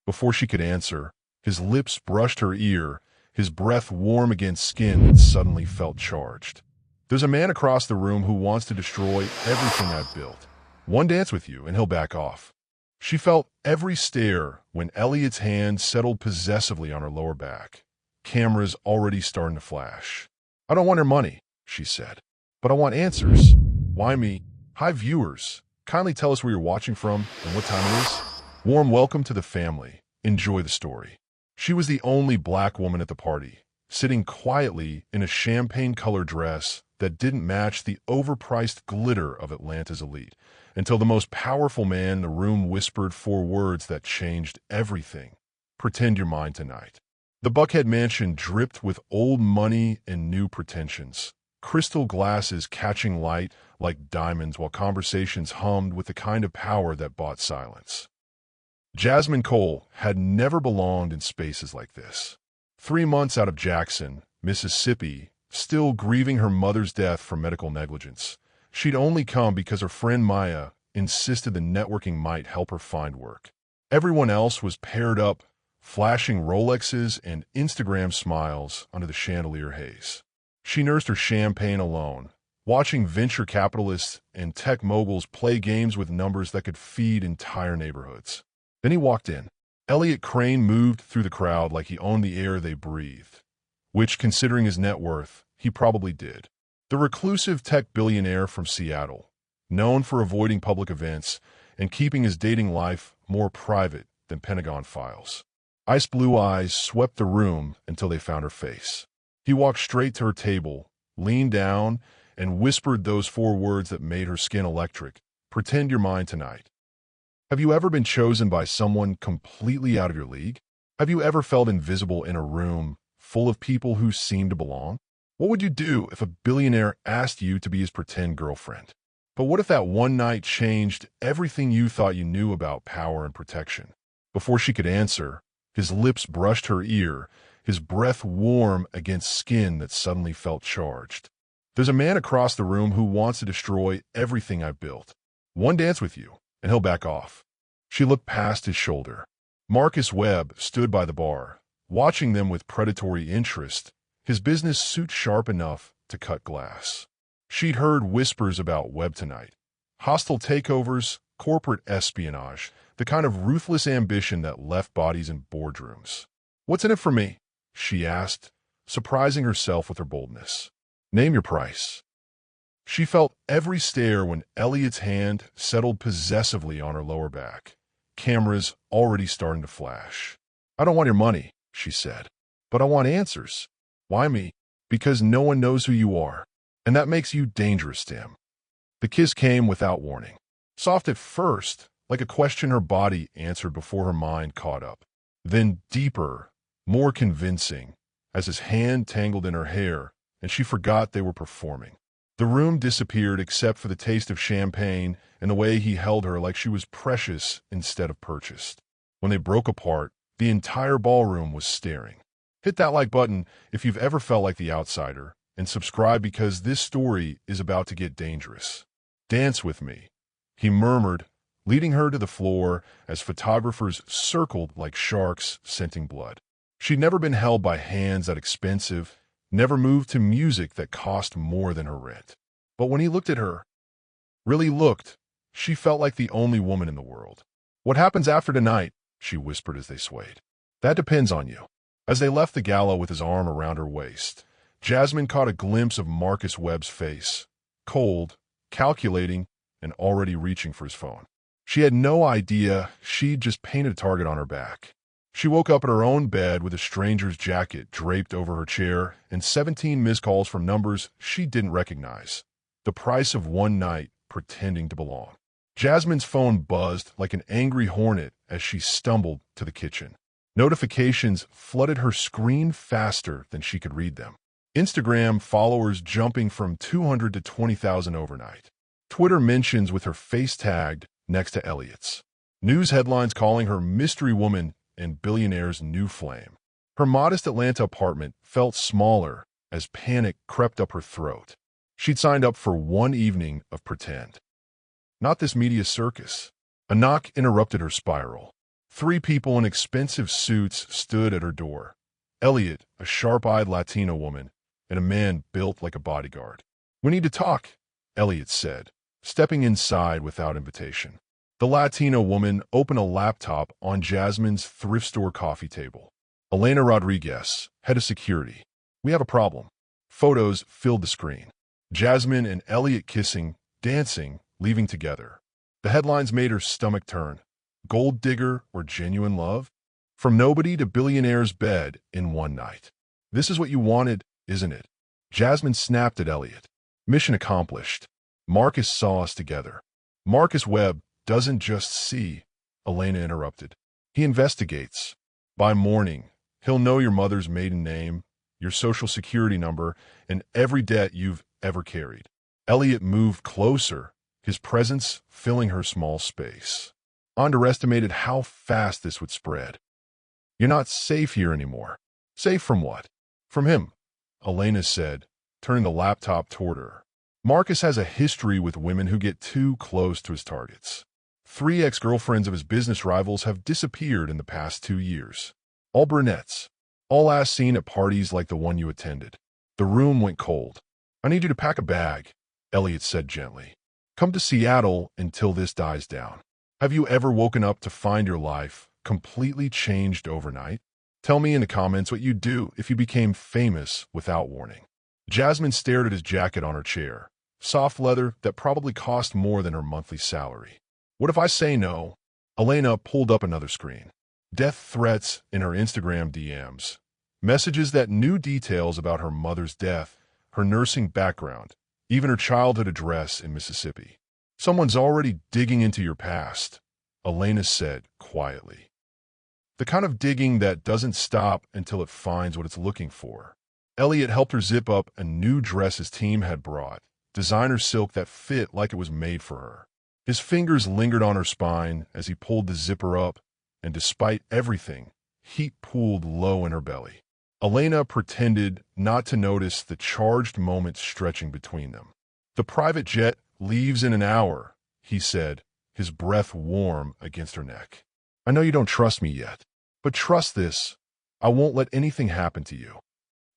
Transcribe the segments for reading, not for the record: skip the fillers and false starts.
Before she could answer, his lips brushed her ear, his breath warm against skin that suddenly felt charged. "There's a man across the room who wants to destroy everything I've built. One dance with you, and he'll back off." She felt every stare when Elliot's hand settled possessively on her lower back, cameras already starting to flash. "I don't want your money," she said, "but I want answers." "Why me?" "Hi, viewers. Kindly tell us where you're watching from and what time it is." Warm welcome to the family. Enjoy the story. She was the only black woman at the party, sitting quietly in a champagne-colored dress that didn't match the overpriced glitter of Atlanta's elite, until the most powerful man in the room whispered 4 words that changed everything. "Pretend you're mine tonight." The Buckhead mansion dripped with old money and new pretensions, crystal glasses catching light like diamonds while conversations hummed with the kind of power that bought silence. Jasmine Cole had never belonged in spaces like this. 3 months out of Jackson, Mississippi, still grieving her mother's death from medical negligence, she'd only come because her friend Maya insisted the networking might help her find work. Everyone else was paired up, flashing Rolexes and Instagram smiles under the chandelier haze. She nursed her champagne alone, watching venture capitalists and tech moguls play games with numbers that could feed entire neighborhoods. Then he walked in. Elliot Crane moved through the crowd like he owned the air they breathed, which, considering his net worth, he probably did. The reclusive tech billionaire from Seattle, known for avoiding public events and keeping his dating life more private than Pentagon files. Ice blue eyes swept the room until they found her face. He walked straight to her table, leaned down, and whispered those 4 words that made her skin electric. "Pretend you're mine tonight." Have you ever been chosen by someone completely out of your league? Have you ever felt invisible in a room full of people who seem to belong? What would you do if a billionaire asked you to be his pretend girlfriend? But what if that one night changed everything you thought you knew about power and protection? Before she could answer, his lips brushed her ear, his breath warm against skin that suddenly felt charged. "There's a man across the room who wants to destroy everything I've built. One dance with you, and he'll back off." She looked past his shoulder. Marcus Webb stood by the bar, watching them with predatory interest, his business suit sharp enough to cut glass. She'd heard whispers about Webb tonight. Hostile takeovers, corporate espionage, the kind of ruthless ambition that left bodies in boardrooms. "What's in it for me?" she asked, surprising herself with her boldness. "Name your price." She felt every stare when Elliot's hand settled possessively on her lower back, cameras already starting to flash. "I don't want your money," she said, "but I want answers." "Why me?" "Because no one knows who you are, and that makes you dangerous to him." The kiss came without warning. Soft at first, like a question her body answered before her mind caught up. Then deeper, more convincing, as his hand tangled in her hair, and she forgot they were performing. The room disappeared except for the taste of champagne and the way he held her like she was precious instead of purchased. When they broke apart, the entire ballroom was staring. Hit that like button if you've ever felt like the outsider, and subscribe because this story is about to get dangerous. "Dance with me," he murmured, leading her to the floor as photographers circled like sharks scenting blood. She'd never been held by hands that expensive, never moved to music that cost more than her rent. But when he looked at her, really looked, she felt like the only woman in the world. "What happens after tonight?" she whispered as they swayed. "That depends on you." As they left the gala with his arm around her waist, Jasmine caught a glimpse of Marcus Webb's face, cold, calculating, and already reaching for his phone. She had no idea she'd just painted a target on her back. She woke up at her own bed with a stranger's jacket draped over her chair and 17 missed calls from numbers she didn't recognize. The price of one night pretending to belong. Jasmine's phone buzzed like an angry hornet as she stumbled to the kitchen. Notifications flooded her screen faster than she could read them. Instagram followers jumping from 200 to 20,000 overnight. Twitter mentions with her face tagged next to Elliot's. News headlines calling her mystery woman and billionaire's new flame. Her modest Atlanta apartment felt smaller as panic crept up her throat. She'd signed up for one evening of pretend. Not this media circus. A knock interrupted her spiral. Three people in expensive suits stood at her door. Elliot, a sharp-eyed Latino woman, and a man built like a bodyguard. "We need to talk," Elliot said, stepping inside without invitation. The Latino woman opened a laptop on Jasmine's thrift store coffee table. "Elena Rodriguez, head of security. We have a problem." Photos filled the screen. Jasmine and Elliot kissing, dancing, leaving together. The headlines made her stomach turn. Gold digger or genuine love? From nobody to billionaire's bed in one night. "This is what you wanted, isn't it?" Jasmine snapped at Elliot. "Mission accomplished. Marcus saw us together." "Marcus Webb doesn't just see," Elena interrupted. "He investigates. By morning, he'll know your mother's maiden name, your social security number, and every debt you've ever carried." Elliot moved closer, his presence filling her small space. Underestimated how fast this would spread. "You're not safe here anymore." "Safe from what?" "From him," Elena said, turning the laptop toward her. "Marcus has a history with women who get too close to his targets. 3 ex-girlfriends of his business rivals have disappeared in the past 2 years. All brunettes. All last seen at parties like the one you attended." The room went cold. "I need you to pack a bag," Elliot said gently. "Come to Seattle until this dies down." Have you ever woken up to find your life completely changed overnight? Tell me in the comments what you'd do if you became famous without warning. Jasmine stared at his jacket on her chair, soft leather that probably cost more than her monthly salary. "What if I say no?" Elena pulled up another screen. Death threats in her Instagram DMs. Messages that knew details about her mother's death, her nursing background, even her childhood address in Mississippi. "Someone's already digging into your past," Elena said quietly. "The kind of digging that doesn't stop until it finds what it's looking for." Elliot helped her zip up a new dress his team had brought, designer silk that fit like it was made for her. His fingers lingered on her spine as he pulled the zipper up, and despite everything, heat pooled low in her belly. Elena pretended not to notice the charged moment stretching between them. "The private jet leaves in an hour," he said, his breath warm against her neck. "I know you don't trust me yet, but trust this, I won't let anything happen to you."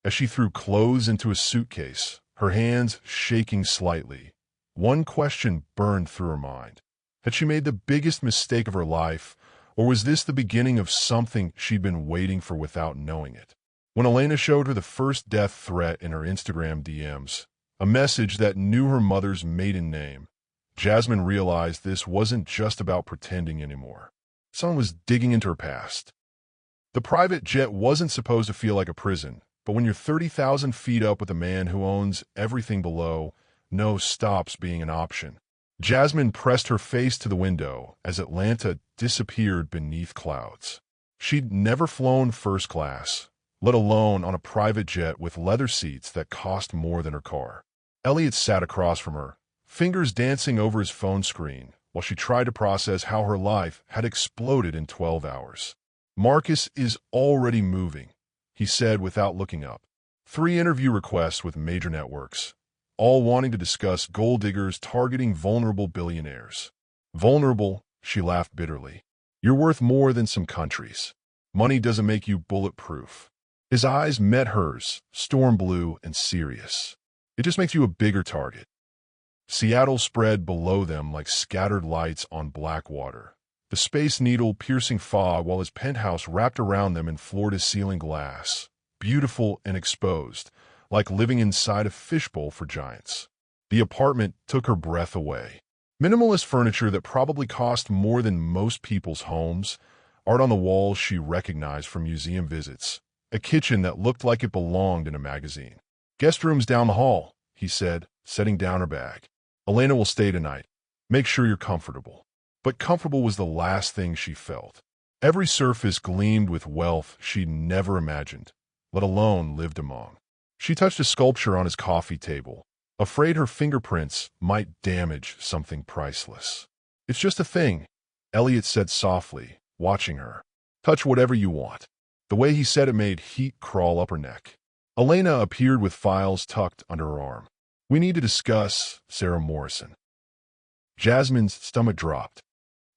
As she threw clothes into a suitcase, her hands shaking slightly, one question burned through her mind. Had she made the biggest mistake of her life, or was this the beginning of something she'd been waiting for without knowing it? When Elena showed her the first death threat in her Instagram DMs, a message that knew her mother's maiden name, Jasmine realized this wasn't just about pretending anymore. Someone was digging into her past. The private jet wasn't supposed to feel like a prison, but when you're 30,000 feet up with a man who owns everything below, no stops being an option. Jasmine pressed her face to the window as Atlanta disappeared beneath clouds. She'd never flown first class, let alone on a private jet with leather seats that cost more than her car. Elliot sat across from her, fingers dancing over his phone screen, while she tried to process how her life had exploded in 12 hours. "Marcus is already moving," he said without looking up. 3 interview requests with major networks, all wanting to discuss gold diggers targeting vulnerable billionaires. "Vulnerable," she laughed bitterly. "You're worth more than some countries. Money doesn't make you bulletproof." His eyes met hers, storm blue and serious. "It just makes you a bigger target." Seattle spread below them like scattered lights on black water, the Space Needle piercing fog while his penthouse wrapped around them in floor-to-ceiling glass, beautiful and exposed, like living inside a fishbowl for giants. The apartment took her breath away. Minimalist furniture that probably cost more than most people's homes, art on the walls she recognized from museum visits, a kitchen that looked like it belonged in a magazine. "Guest room's down the hall," he said, setting down her bag. "Elena will stay tonight. Make sure you're comfortable." But comfortable was the last thing she felt. Every surface gleamed with wealth she'd never imagined, let alone lived among. She touched a sculpture on his coffee table, afraid her fingerprints might damage something priceless. "It's just a thing," Elliot said softly, watching her. "Touch whatever you want." The way he said it made heat crawl up her neck. Elena appeared with files tucked under her arm. "We need to discuss Sarah Morrison." Jasmine's stomach dropped.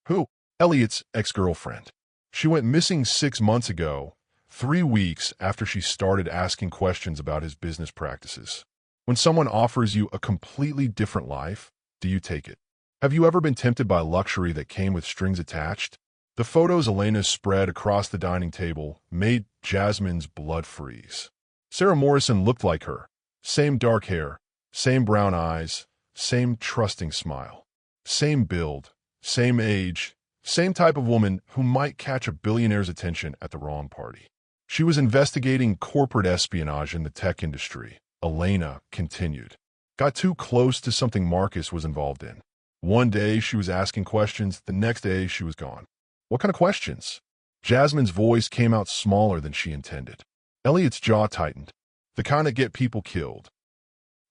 "Who?" "Elliot's ex-girlfriend." She went missing 6 months ago, 3 weeks after she started asking questions about his business practices. When someone offers you a completely different life, do you take it? Have you ever been tempted by luxury that came with strings attached? The photos Elena spread across the dining table made Jasmine's blood freeze. Sarah Morrison looked like her. Same dark hair, same brown eyes, same trusting smile. Same build, same age, same type of woman who might catch a billionaire's attention at the wrong party. She was investigating corporate espionage in the tech industry. Elena continued. Got too close to something Marcus was involved in. One day she was asking questions, the next day she was gone. What kind of questions? Jasmine's voice came out smaller than she intended. Elliot's jaw tightened. The kind that get people killed.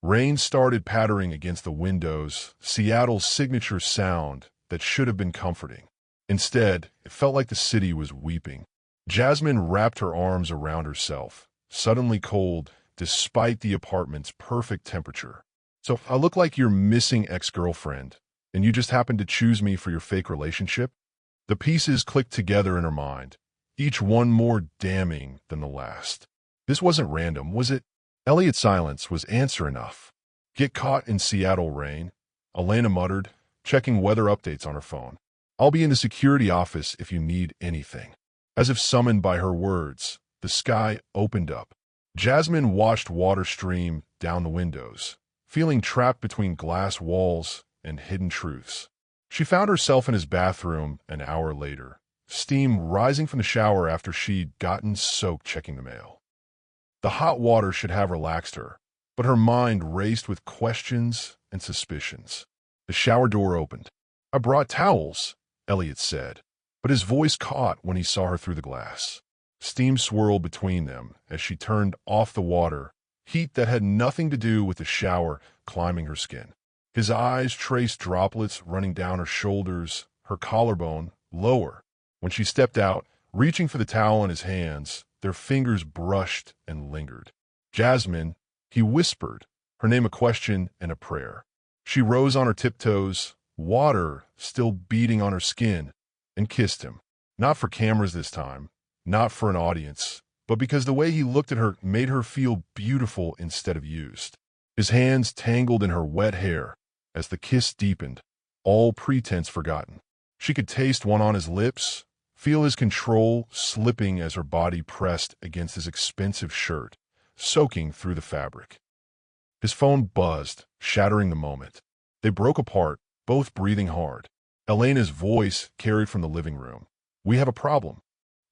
Rain started pattering against the windows, Seattle's signature sound that should have been comforting. Instead, it felt like the city was weeping. Jasmine wrapped her arms around herself, suddenly cold despite the apartment's perfect temperature. So I look like your missing ex-girlfriend, and you just happened to choose me for your fake relationship? The pieces clicked together in her mind, each one more damning than the last. This wasn't random, was it? Elliot's silence was answer enough. Get caught in Seattle rain, Elena muttered, checking weather updates on her phone. I'll be in the security office if you need anything. As if summoned by her words, the sky opened up. Jasmine watched water stream down the windows, feeling trapped between glass walls and hidden truths. She found herself in his bathroom an hour later, steam rising from the shower after she'd gotten soaked checking the mail. The hot water should have relaxed her, but her mind raced with questions and suspicions. The shower door opened. I brought towels, Elliot said, but his voice caught when he saw her through the glass. Steam swirled between them as she turned off the water, heat that had nothing to do with the shower climbing her skin. His eyes traced droplets running down her shoulders, her collarbone, lower. When she stepped out, reaching for the towel in his hands, their fingers brushed and lingered. Jasmine, he whispered, her name a question and a prayer. She rose on her tiptoes, water still beating on her skin, and kissed him. Not for cameras this time, not for an audience, but because the way he looked at her made her feel beautiful instead of used. His hands tangled in her wet hair as the kiss deepened, all pretense forgotten. She could taste one on his lips, feel his control slipping as her body pressed against his expensive shirt, soaking through the fabric. His phone buzzed, shattering the moment. They broke apart, both breathing hard. Elena's voice carried from the living room. We have a problem.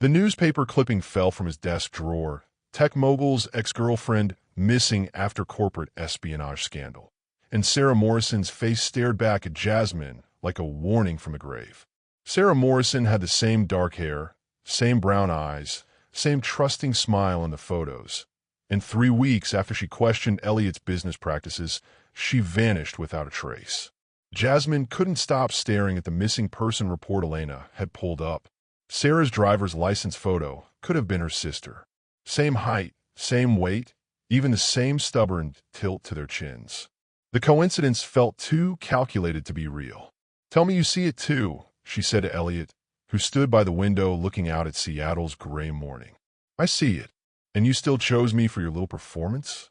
The newspaper clipping fell from his desk drawer. Tech mogul's ex-girlfriend missing after corporate espionage scandal. And Sarah Morrison's face stared back at Jasmine like a warning from a grave. Sarah Morrison had the same dark hair, same brown eyes, same trusting smile in the photos. And 3 weeks after she questioned Elliot's business practices, she vanished without a trace. Jasmine couldn't stop staring at the missing person report Elena had pulled up. Sarah's driver's license photo could have been her sister. Same height, same weight, even the same stubborn tilt to their chins. The coincidence felt too calculated to be real. Tell me you see it too, she said to Elliot, who stood by the window looking out at Seattle's gray morning. I see it. And you still chose me for your little performance?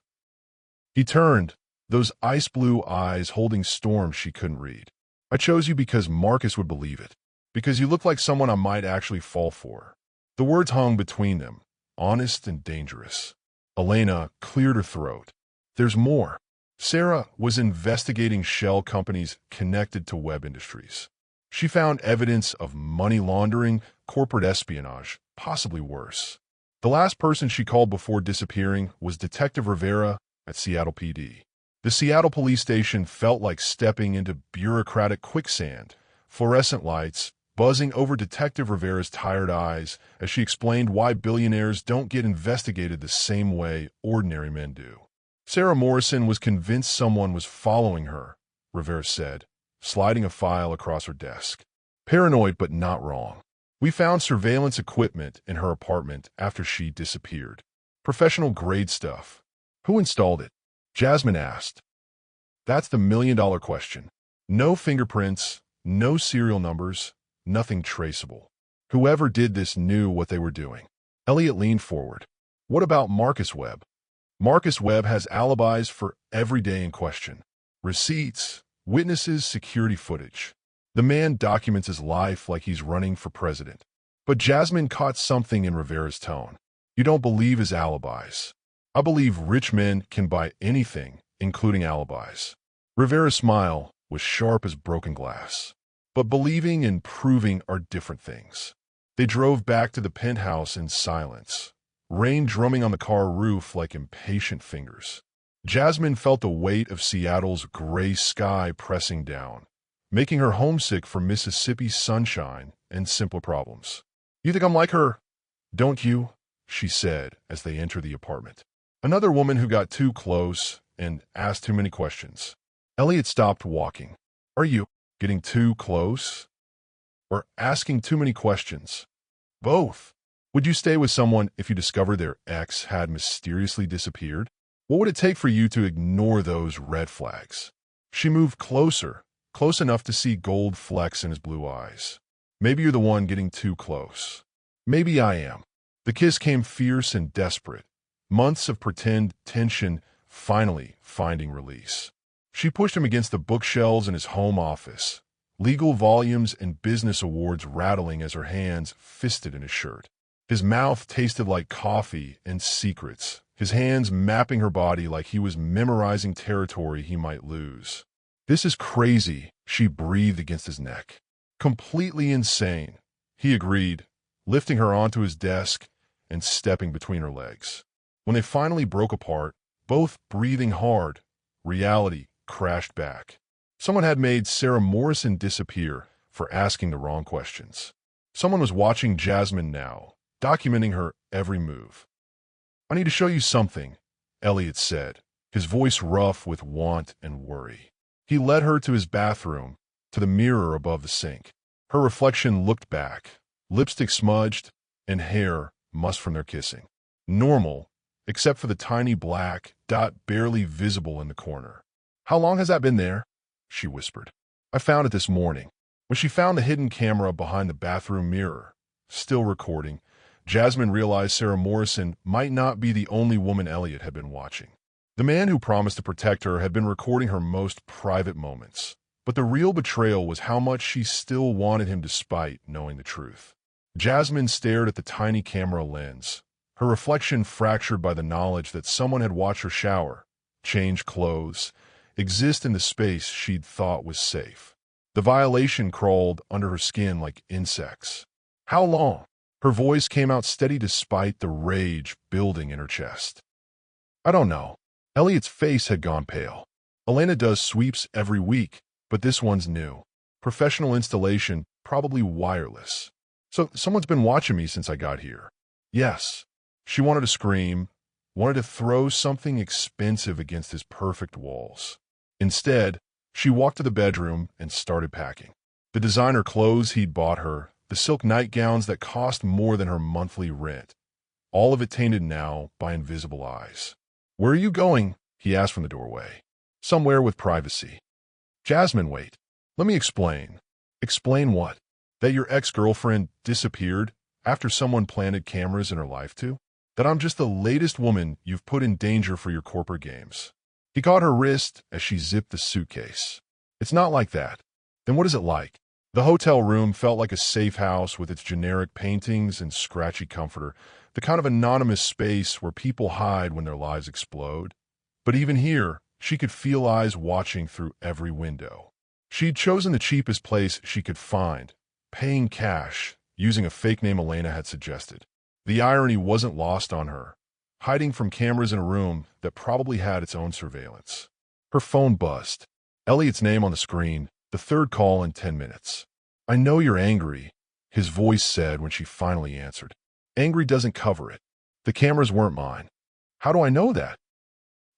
He turned, those ice blue eyes holding storms she couldn't read. I chose you because Marcus would believe it. Because you look like someone I might actually fall for. The words hung between them, honest and dangerous. Elena cleared her throat. There's more. Sarah was investigating shell companies connected to web industries. She found evidence of money laundering, corporate espionage, possibly worse. The last person she called before disappearing was Detective Rivera at Seattle PD. The Seattle police station felt like stepping into bureaucratic quicksand, fluorescent lights buzzing over Detective Rivera's tired eyes as she explained why billionaires don't get investigated the same way ordinary men do. Sarah Morrison was convinced someone was following her, Rivera said, sliding a file across her desk. Paranoid but not wrong. We found surveillance equipment in her apartment after she disappeared. Professional grade stuff. Who installed it? Jasmine asked. That's the million-dollar question. No fingerprints, no serial numbers, nothing traceable. Whoever did this knew what they were doing. Elliot leaned forward. What about Marcus Webb? Marcus Webb has alibis for every day in question. Receipts, witnesses, security footage. The man documents his life like he's running for president. But Jasmine caught something in Rivera's tone. You don't believe his alibis. I believe rich men can buy anything, including alibis. Rivera's smile was sharp as broken glass. But believing and proving are different things. They drove back to the penthouse in silence, rain drumming on the car roof like impatient fingers. Jasmine felt the weight of Seattle's gray sky pressing down, making her homesick for Mississippi's sunshine and simpler problems. You think I'm like her? Don't you? She said as they entered the apartment. Another woman who got too close and asked too many questions. Elliot stopped walking. Are you getting too close? Or asking too many questions? Both. Would you stay with someone if you discovered their ex had mysteriously disappeared? What would it take for you to ignore those red flags? She moved closer, close enough to see gold flecks in his blue eyes. Maybe you're the one getting too close. Maybe I am. The kiss came fierce and desperate. Months of pretend tension finally finding release. She pushed him against the bookshelves in his home office, legal volumes and business awards rattling as her hands fisted in his shirt. His mouth tasted like coffee and secrets, his hands mapping her body like he was memorizing territory he might lose. This is crazy, she breathed against his neck. Completely insane, he agreed, lifting her onto his desk and stepping between her legs. When they finally broke apart, both breathing hard, reality crashed back. Someone had made Sarah Morrison disappear for asking the wrong questions. Someone was watching Jasmine now, documenting her every move. I need to show you something, Elliot said, his voice rough with want and worry. He led her to his bathroom, to the mirror above the sink. Her reflection looked back, lipstick smudged and hair mussed from their kissing. Normal, except for the tiny black dot barely visible in the corner. How long has that been there? She whispered. I found it this morning. When she found the hidden camera behind the bathroom mirror, still recording, Jasmine realized Sarah Morrison might not be the only woman Elliot had been watching. The man who promised to protect her had been recording her most private moments. But the real betrayal was how much she still wanted him despite knowing the truth. Jasmine stared at the tiny camera lens, her reflection fractured by the knowledge that someone had watched her shower, change clothes, exist in the space she'd thought was safe. The violation crawled under her skin like insects. How long? Her voice came out steady despite the rage building in her chest. I don't know. Elliot's face had gone pale. Elena does sweeps every week, but this one's new. Professional installation, probably wireless. So someone's been watching me since I got here. Yes. She wanted to scream, wanted to throw something expensive against his perfect walls. Instead, she walked to the bedroom and started packing. The designer clothes he'd bought her, the silk nightgowns that cost more than her monthly rent, all of it tainted now by invisible eyes. Where are you going? He asked from the doorway. Somewhere with privacy. Jasmine, wait. Let me explain. Explain what? That your ex-girlfriend disappeared after someone planted cameras in her life too? That I'm just the latest woman you've put in danger for your corporate games. He caught her wrist as she zipped the suitcase. It's not like that. Then what is it like? The hotel room felt like a safe house with its generic paintings and scratchy comforter, the kind of anonymous space where people hide when their lives explode. But even here, she could feel eyes watching through every window. She'd chosen the cheapest place she could find, paying cash, using a fake name Elena had suggested. The irony wasn't lost on her, hiding from cameras in a room that probably had its own surveillance. Her phone buzzed. Elliot's name on the screen, the third call in 10 minutes. I know you're angry, his voice said when she finally answered. Angry doesn't cover it. The cameras weren't mine. How do I know that?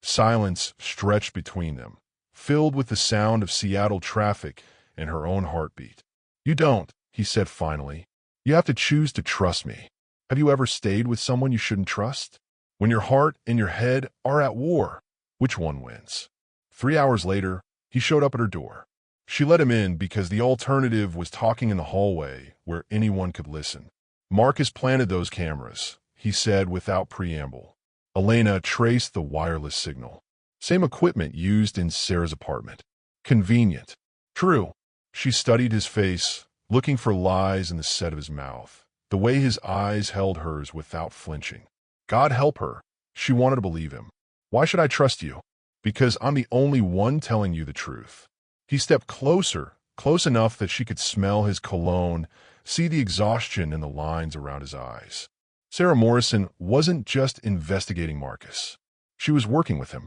Silence stretched between them, filled with the sound of Seattle traffic and her own heartbeat. You don't, he said finally. You have to choose to trust me. Have you ever stayed with someone you shouldn't trust? When your heart and your head are at war, which one wins? 3 hours later, he showed up at her door. She let him in because the alternative was talking in the hallway where anyone could listen. Marcus planted those cameras, he said without preamble. Elena traced the wireless signal. Same equipment used in Sarah's apartment. Convenient. True. She studied his face, looking for lies in the set of his mouth, the way his eyes held hers without flinching. God help her. She wanted to believe him. Why should I trust you? Because I'm the only one telling you the truth. He stepped closer, close enough that she could smell his cologne, see the exhaustion in the lines around his eyes. Sarah Morrison wasn't just investigating Marcus. She was working with him.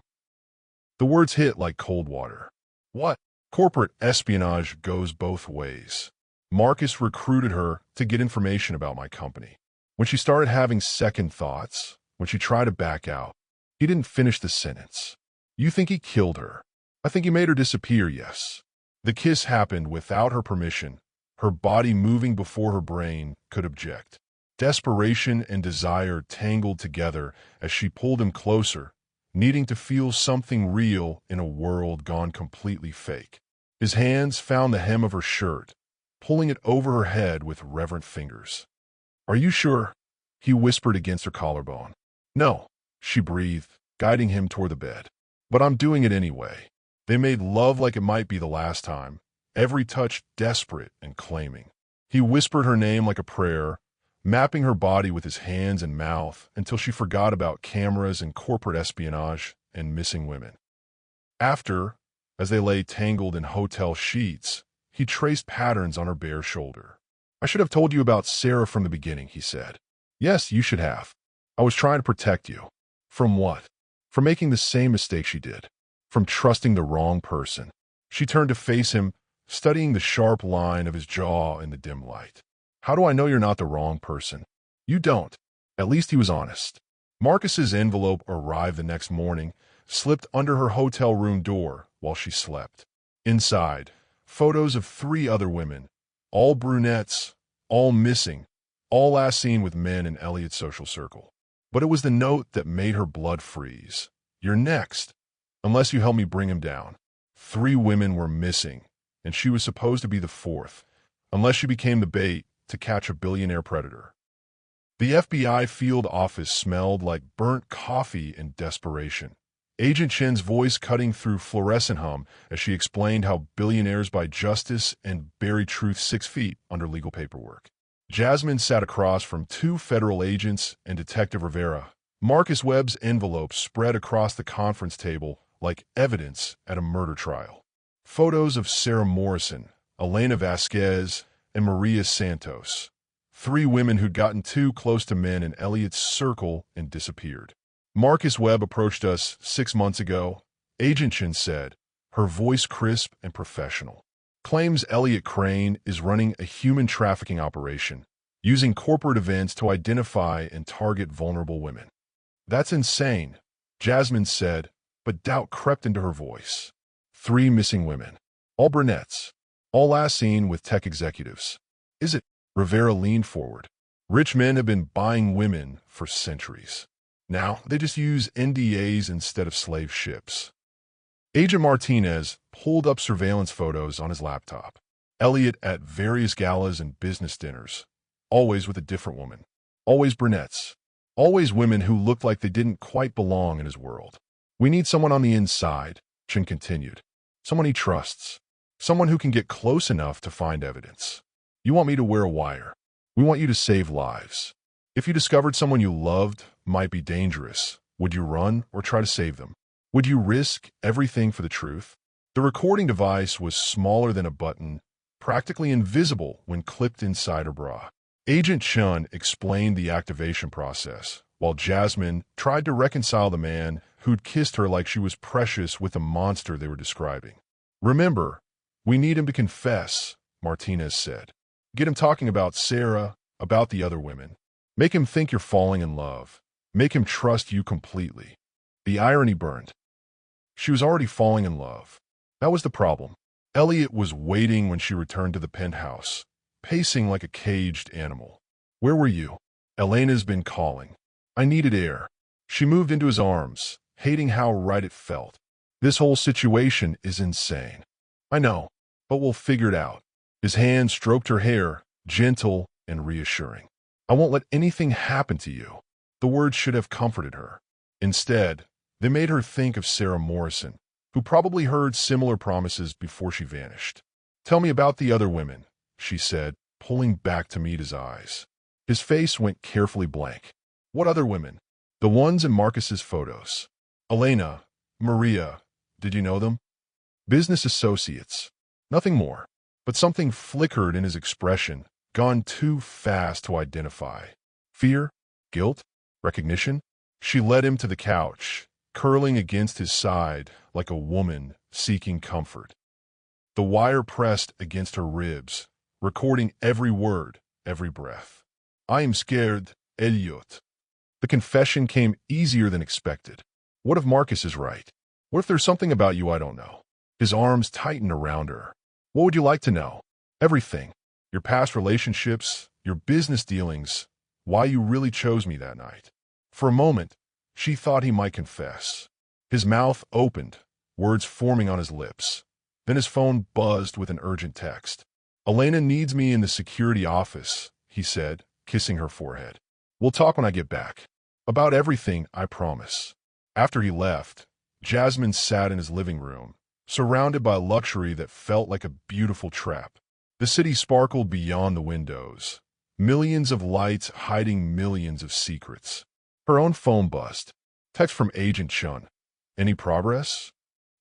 The words hit like cold water. What? Corporate espionage goes both ways. Marcus recruited her to get information about my company. When she started having second thoughts, when she tried to back out, he didn't finish the sentence. You think he killed her? I think he made her disappear, yes. The kiss happened without her permission, her body moving before her brain could object. Desperation and desire tangled together as she pulled him closer, needing to feel something real in a world gone completely fake. His hands found the hem of her shirt, pulling it over her head with reverent fingers. Are you sure? He whispered against her collarbone. No, she breathed, guiding him toward the bed. But I'm doing it anyway. They made love like it might be the last time, every touch desperate and claiming. He whispered her name like a prayer, mapping her body with his hands and mouth until she forgot about cameras and corporate espionage and missing women. After, as they lay tangled in hotel sheets, he traced patterns on her bare shoulder. I should have told you about Sarah from the beginning, he said. Yes, you should have. I was trying to protect you. From what? From making the same mistake she did. From trusting the wrong person. She turned to face him, studying the sharp line of his jaw in the dim light. How do I know you're not the wrong person? You don't. At least he was honest. Marcus's envelope arrived the next morning, slipped under her hotel room door while she slept. Inside, photos of 3 other women, all brunettes, all missing, all last seen with men in Elliot's social circle. But it was the note that made her blood freeze. You're next, unless you help me bring him down. 3 women were missing, and she was supposed to be the 4th, unless she became the bait to catch a billionaire predator. The FBI field office smelled like burnt coffee and desperation. Agent Chen's voice cutting through fluorescent hum as she explained how billionaires buy justice and bury truth 6 feet under legal paperwork. Jasmine sat across from 2 federal agents and Detective Rivera. Marcus Webb's envelope spread across the conference table like evidence at a murder trial. Photos of Sarah Morrison, Elena Vasquez, and Maria Santos. 3 women who'd gotten too close to men in Elliot's circle and disappeared. Marcus Webb approached us 6 months ago, Agent Chen said, her voice crisp and professional. Claims Elliot Crane is running a human trafficking operation, using corporate events to identify and target vulnerable women. That's insane, Jasmine said, but doubt crept into her voice. 3 missing women, all brunettes, all last seen with tech executives. Is it? Rivera leaned forward. Rich men have been buying women for centuries. Now they just use NDAs instead of slave ships. Agent Martinez pulled up surveillance photos on his laptop. Elliot at various galas and business dinners, always with a different woman. Always brunettes. Always women who looked like they didn't quite belong in his world. We need someone on the inside, Chen continued. Someone he trusts. Someone who can get close enough to find evidence. You want me to wear a wire. We want you to save lives. If you discovered someone you loved might be dangerous, would you run or try to save them? Would you risk everything for the truth? The recording device was smaller than a button, practically invisible when clipped inside her bra. Agent Chun explained the activation process, while Jasmine tried to reconcile the man who'd kissed her like she was precious with the monster they were describing. Remember, we need him to confess, Martinez said. Get him talking about Sarah, about the other women. Make him think you're falling in love. Make him trust you completely. The irony burned. She was already falling in love. That was the problem. Elliot was waiting when she returned to the penthouse, pacing like a caged animal. Where were you? Elena's been calling. I needed air. She moved into his arms, hating how right it felt. This whole situation is insane. I know, but we'll figure it out. His hand stroked her hair, gentle and reassuring. I won't let anything happen to you. The words should have comforted her. Instead, they made her think of Sarah Morrison, who probably heard similar promises before she vanished. Tell me about the other women, she said, pulling back to meet his eyes. His face went carefully blank. What other women? The ones in Marcus's photos. Elena, Maria, did you know them? Business associates. Nothing more. But something flickered in his expression, gone too fast to identify. Fear? Guilt? Recognition? She led him to the couch, curling against his side like a woman seeking comfort. The wire pressed against her ribs, recording every word, every breath. I am scared, Elliot. The confession came easier than expected. What if Marcus is right? What if there's something about you I don't know? His arms tightened around her. What would you like to know? Everything. Your past relationships, your business dealings, why you really chose me that night. For a moment, she thought he might confess. His mouth opened, words forming on his lips. Then his phone buzzed with an urgent text. Elena needs me in the security office, he said, kissing her forehead. We'll talk when I get back. About everything, I promise. After he left, Jasmine sat in his living room, surrounded by luxury that felt like a beautiful trap. The city sparkled beyond the windows, millions of lights hiding millions of secrets. Her own phone buzzed. Text from Agent Chun. Any progress?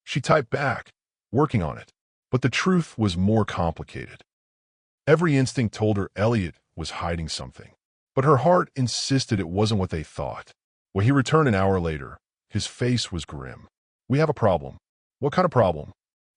She typed back, working on it. But the truth was more complicated. Every instinct told her Elliot was hiding something. But her heart insisted it wasn't what they thought. When he returned an hour later, his face was grim. We have a problem. What kind of problem?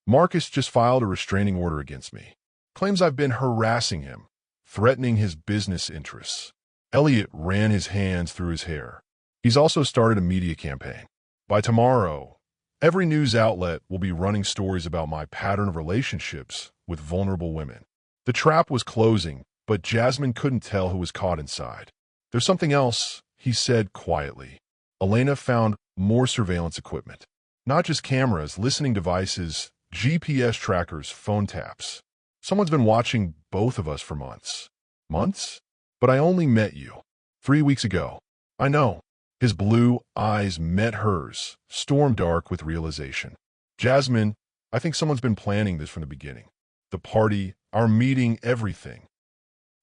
Marcus just filed a restraining order against me. Claims I've been harassing him, threatening his business interests. Elliot ran his hands through his hair. He's also started a media campaign. By tomorrow, every news outlet will be running stories about my pattern of relationships with vulnerable women. The trap was closing, but Jasmine couldn't tell who was caught inside. There's something else, he said quietly. Elena found more surveillance equipment. Not just cameras, listening devices, GPS trackers, phone taps. Someone's been watching both of us for months. Months? But I only met you 3 weeks ago. I know. His blue eyes met hers, storm dark with realization. Jasmine, I think someone's been planning this from the beginning. The party, our meeting, everything.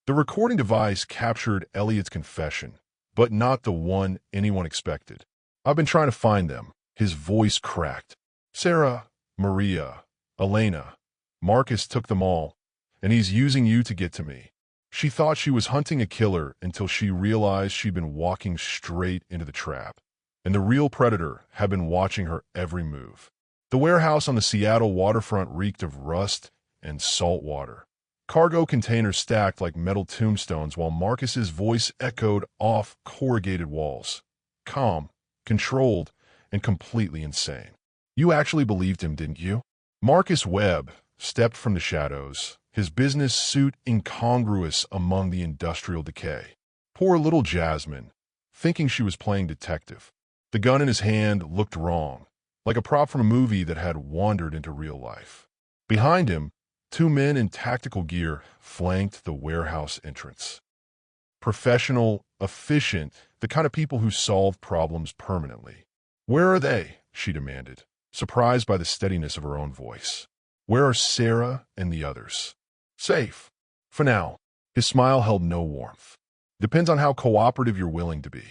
The recording device captured Elliot's confession, but not the one anyone expected. I've been trying to find them. His voice cracked. Sarah, Maria, Elena. Marcus took them all, and he's using you to get to me. She thought she was hunting a killer until she realized she'd been walking straight into the trap, and the real predator had been watching her every move. The warehouse on the Seattle waterfront reeked of rust and salt water. Cargo containers stacked like metal tombstones while Marcus's voice echoed off corrugated walls. Calm, controlled, and completely insane. You actually believed him, didn't you? Marcus Webb stepped from the shadows, his business suit incongruous among the industrial decay. Poor little Jasmine, thinking she was playing detective. The gun in his hand looked wrong, like a prop from a movie that had wandered into real life. Behind him, 2 men in tactical gear flanked the warehouse entrance. Professional, efficient, the kind of people who solve problems permanently. Where are they? She demanded, surprised by the steadiness of her own voice. Where are Sarah and the others? Safe. For now. His smile held no warmth. Depends on how cooperative you're willing to be.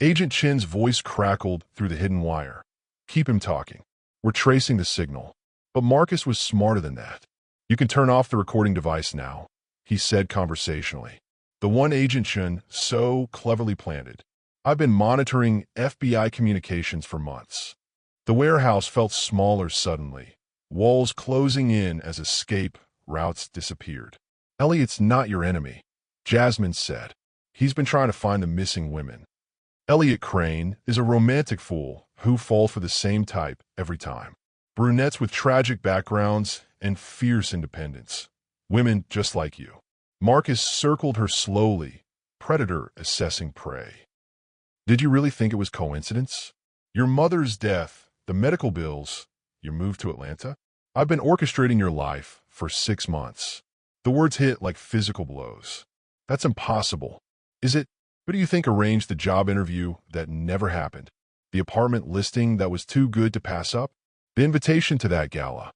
Agent Chin's voice crackled through the hidden wire. Keep him talking. We're tracing the signal. But Marcus was smarter than that. You can turn off the recording device now, he said conversationally. The one Agent Chin so cleverly planted. I've been monitoring FBI communications for months. The warehouse felt smaller suddenly, walls closing in as escape routes disappeared. Elliot's not your enemy, Jasmine said. He's been trying to find the missing women. Elliot Crane is a romantic fool who falls for the same type every time. Brunettes with tragic backgrounds and fierce independence. Women just like you. Marcus circled her slowly, predator assessing prey. Did you really think it was coincidence? Your mother's death, the medical bills, your move to Atlanta? I've been orchestrating your life for 6 months. The words hit like physical blows. That's impossible. Is it? Who do you think arranged the job interview that never happened? The apartment listing that was too good to pass up? The invitation to that gala?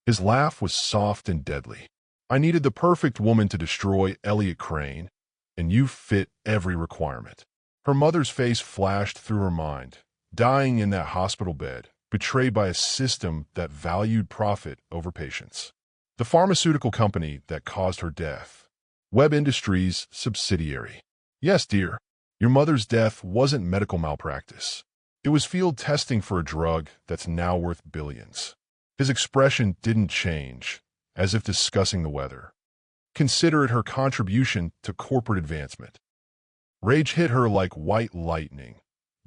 His laugh was soft and deadly. I needed the perfect woman to destroy Elliot Crane, and you fit every requirement. Her mother's face flashed through her mind, dying in that hospital bed, betrayed by a system that valued profit over patience. The pharmaceutical company that caused her death. Webb Industries subsidiary. Yes, dear. Your mother's death wasn't medical malpractice. It was field testing for a drug that's now worth billions. His expression didn't change, as if discussing the weather. Consider it her contribution to corporate advancement. Rage hit her like white lightning,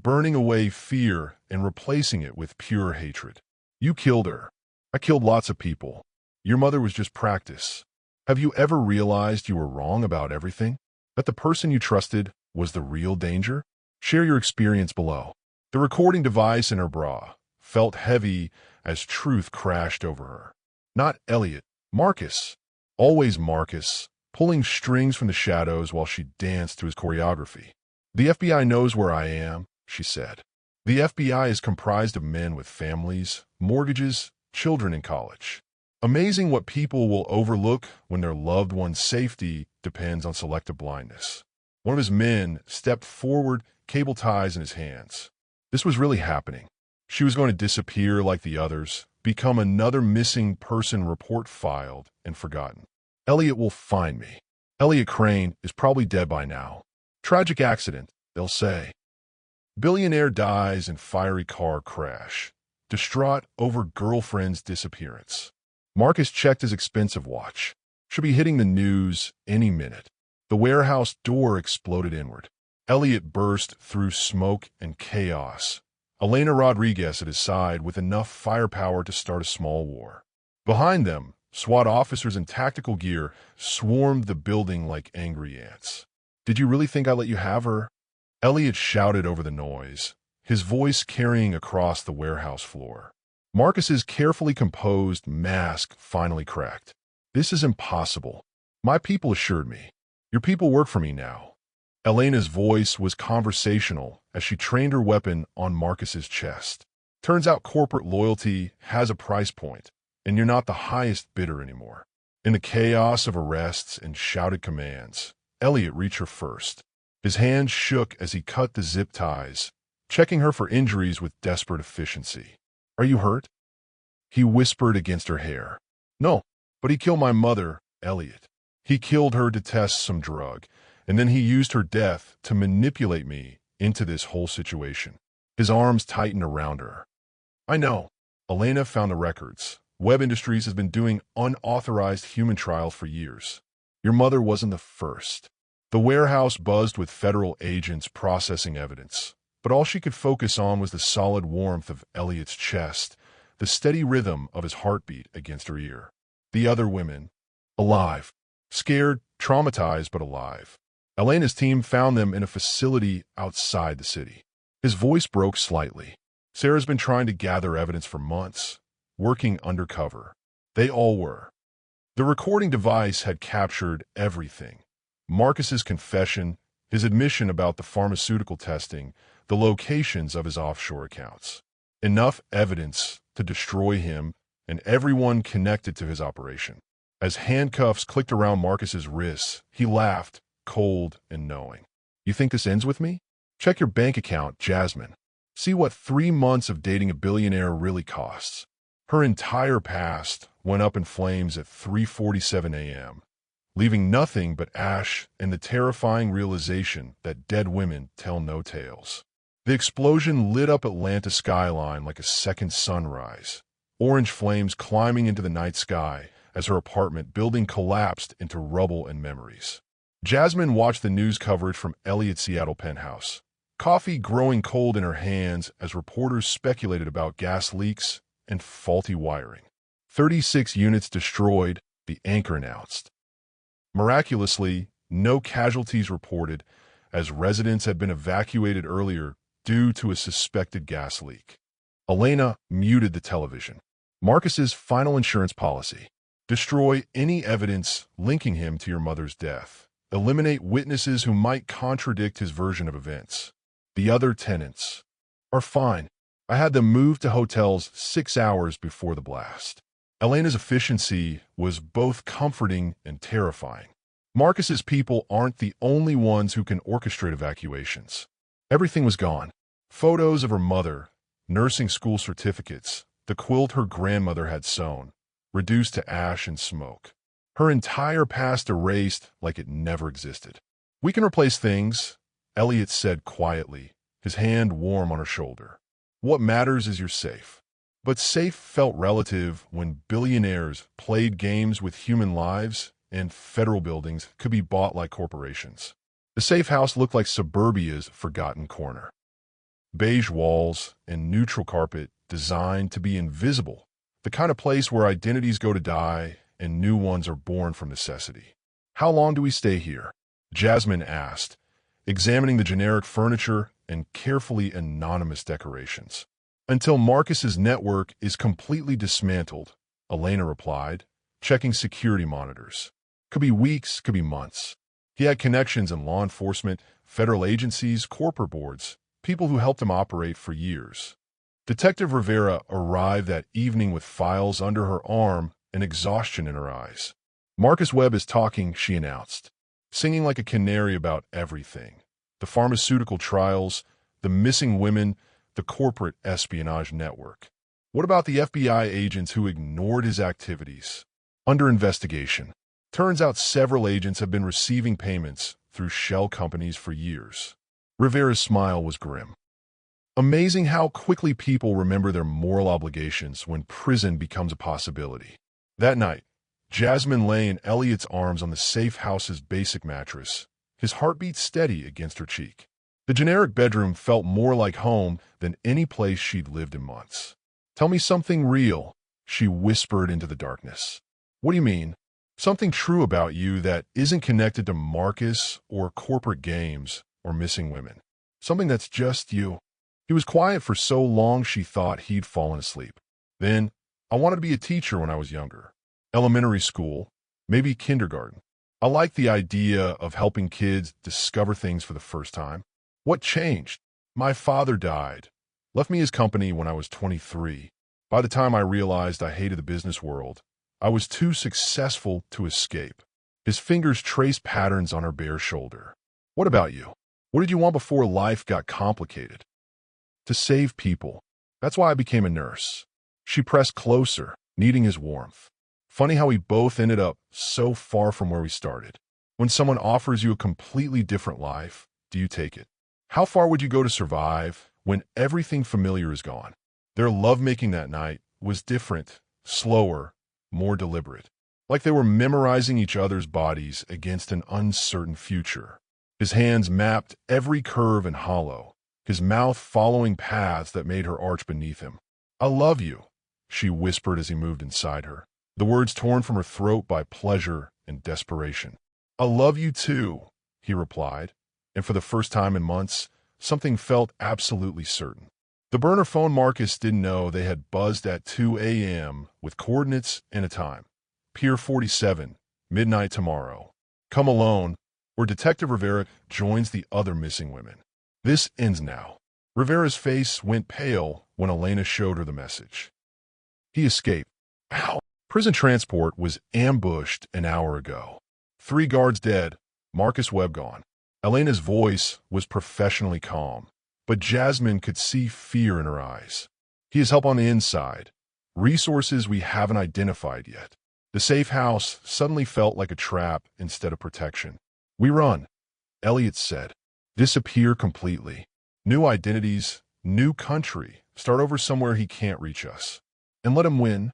burning away fear and replacing it with pure hatred. You killed her. I killed lots of people. Your mother was just practice. Have you ever realized you were wrong about everything? That the person you trusted was the real danger? Share your experience below. The recording device in her bra felt heavy as truth crashed over her. Not Elliot, Marcus. Always Marcus, pulling strings from the shadows while she danced to his choreography. The FBI knows where I am, she said. The FBI is comprised of men with families, mortgages, children in college. Amazing what people will overlook when their loved one's safety depends on selective blindness. One of his men stepped forward, cable ties in his hands. This was really happening. She was going to disappear like the others, become another missing person report filed and forgotten. Elliot will find me. Elliot Crane is probably dead by now. Tragic accident, they'll say. Billionaire dies in fiery car crash, distraught over girlfriend's disappearance. Marcus checked his expensive watch. Should be hitting the news any minute. The warehouse door exploded inward. Elliot burst through smoke and chaos. Elena Rodriguez at his side with enough firepower to start a small war. Behind them, SWAT officers in tactical gear swarmed the building like angry ants. Did you really think I let you have her? Elliot shouted over the noise, his voice carrying across the warehouse floor. Marcus's carefully composed mask finally cracked. This is impossible. My people assured me. Your people work for me now. Elena's voice was conversational as she trained her weapon on Marcus's chest. Turns out corporate loyalty has a price point, and you're not the highest bidder anymore. In the chaos of arrests and shouted commands, Elliot reached her first. His hand shook as he cut the zip ties, checking her for injuries with desperate efficiency. Are you hurt? He whispered against her hair. No, but he killed my mother, Elliot. He killed her to test some drug, and then he used her death to manipulate me into this whole situation. His arms tightened around her. I know. Elena found the records. Webb Industries has been doing unauthorized human trials for years. Your mother wasn't the first. The warehouse buzzed with federal agents processing evidence, but all she could focus on was the solid warmth of Elliot's chest, the steady rhythm of his heartbeat against her ear. The other women, alive, scared, traumatized, but alive. Elena's team found them in a facility outside the city. His voice broke slightly. Sarah's been trying to gather evidence for months, working undercover. They all were. The recording device had captured everything. Marcus's confession, his admission about the pharmaceutical testing, the locations of his offshore accounts. Enough evidence to destroy him and everyone connected to his operation. As handcuffs clicked around Marcus's wrists, he laughed, cold and knowing. You think this ends with me? Check your bank account, Jasmine. See what 3 months of dating a billionaire really costs. Her entire past went up in flames at 3:47 a.m., leaving nothing but ash and the terrifying realization that dead women tell no tales. The explosion lit up Atlanta's skyline like a second sunrise, orange flames climbing into the night sky as her apartment building collapsed into rubble and memories. Jasmine watched the news coverage from Elliot's Seattle penthouse, coffee growing cold in her hands as reporters speculated about gas leaks and faulty wiring. 36 units destroyed, the anchor announced. Miraculously, no casualties reported, as residents had been evacuated earlier due to a suspected gas leak. Elena muted the television. Marcus's final insurance policy. Destroy any evidence linking him to your mother's death. Eliminate witnesses who might contradict his version of events. The other tenants are fine. I had them moved to hotels 6 hours before the blast. Elena's efficiency was both comforting and terrifying. Marcus's people aren't the only ones who can orchestrate evacuations. Everything was gone. Photos of her mother, nursing school certificates, the quilt her grandmother had sewn, reduced to ash and smoke. Her entire past erased like it never existed. "We can replace things," Elliot said quietly, his hand warm on her shoulder. "What matters is you're safe." But safe felt relative when billionaires played games with human lives and federal buildings could be bought like corporations. The safe house looked like suburbia's forgotten corner. Beige walls and neutral carpet designed to be invisible, the kind of place where identities go to die and new ones are born from necessity. "How long do we stay here?" Jasmine asked, examining the generic furniture and carefully anonymous decorations. "Until Marcus's network is completely dismantled," Elena replied, checking security monitors. "Could be weeks, could be months." He had connections in law enforcement, federal agencies, corporate boards, people who helped him operate for years. Detective Rivera arrived that evening with files under her arm and exhaustion in her eyes. "Marcus Webb is talking," she announced, singing like a canary about everything. The pharmaceutical trials, the missing women, the corporate espionage network. What about the FBI agents who ignored his activities? "Under investigation. Turns out several agents have been receiving payments through shell companies for years." Rivera's smile was grim. Amazing how quickly people remember their moral obligations when prison becomes a possibility. That night, Jasmine lay in Elliot's arms on the safe house's basic mattress, his heartbeat steady against her cheek. The generic bedroom felt more like home than any place she'd lived in months. "Tell me something real," she whispered into the darkness. "What do you mean?" "Something true about you that isn't connected to Marcus or corporate games or missing women. Something that's just you." He was quiet for so long she thought he'd fallen asleep. "Then, I wanted to be a teacher when I was younger. Elementary school, maybe kindergarten. I liked the idea of helping kids discover things for the first time." "What changed?" "My father died. Left me his company when I was 23. By the time I realized I hated the business world, I was too successful to escape." His fingers traced patterns on her bare shoulder. "What about you? What did you want before life got complicated?" "To save people. That's why I became a nurse." She pressed closer, needing his warmth. Funny how we both ended up so far from where we started. When someone offers you a completely different life, do you take it? How far would you go to survive when everything familiar is gone? Their lovemaking that night was different, slower, more deliberate. Like they were memorizing each other's bodies against an uncertain future. His hands mapped every curve and hollow, his mouth following paths that made her arch beneath him. "I love you," she whispered as he moved inside her, the words torn from her throat by pleasure and desperation. "I love you too," he replied, and for the first time in months, something felt absolutely certain. The burner phone Marcus didn't know they had buzzed at 2 a.m. with coordinates and a time. Pier 47, midnight tomorrow. Come alone, or Detective Rivera joins the other missing women. This ends now. Rivera's face went pale when Elena showed her the message. He escaped. Ow! Prison transport was ambushed an hour ago. 3 guards dead, Marcus Webb gone. Elena's voice was professionally calm, but Jasmine could see fear in her eyes. He has help on the inside. Resources we haven't identified yet. The safe house suddenly felt like a trap instead of protection. "We run," Elliot said. "Disappear completely. New identities, new country. Start over somewhere he can't reach us. And let him win."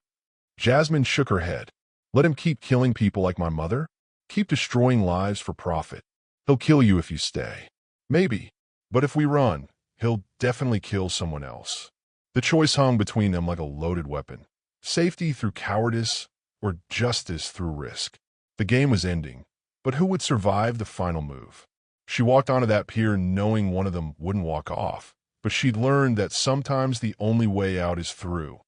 Jasmine shook her head. "Let him keep killing people like my mother? Keep destroying lives for profit. He'll kill you if you stay. Maybe. But if we run, he'll definitely kill someone else." The choice hung between them like a loaded weapon. Safety through cowardice or justice through risk. The game was ending, but who would survive the final move? She walked onto that pier knowing one of them wouldn't walk off, but she'd learned that sometimes the only way out is through.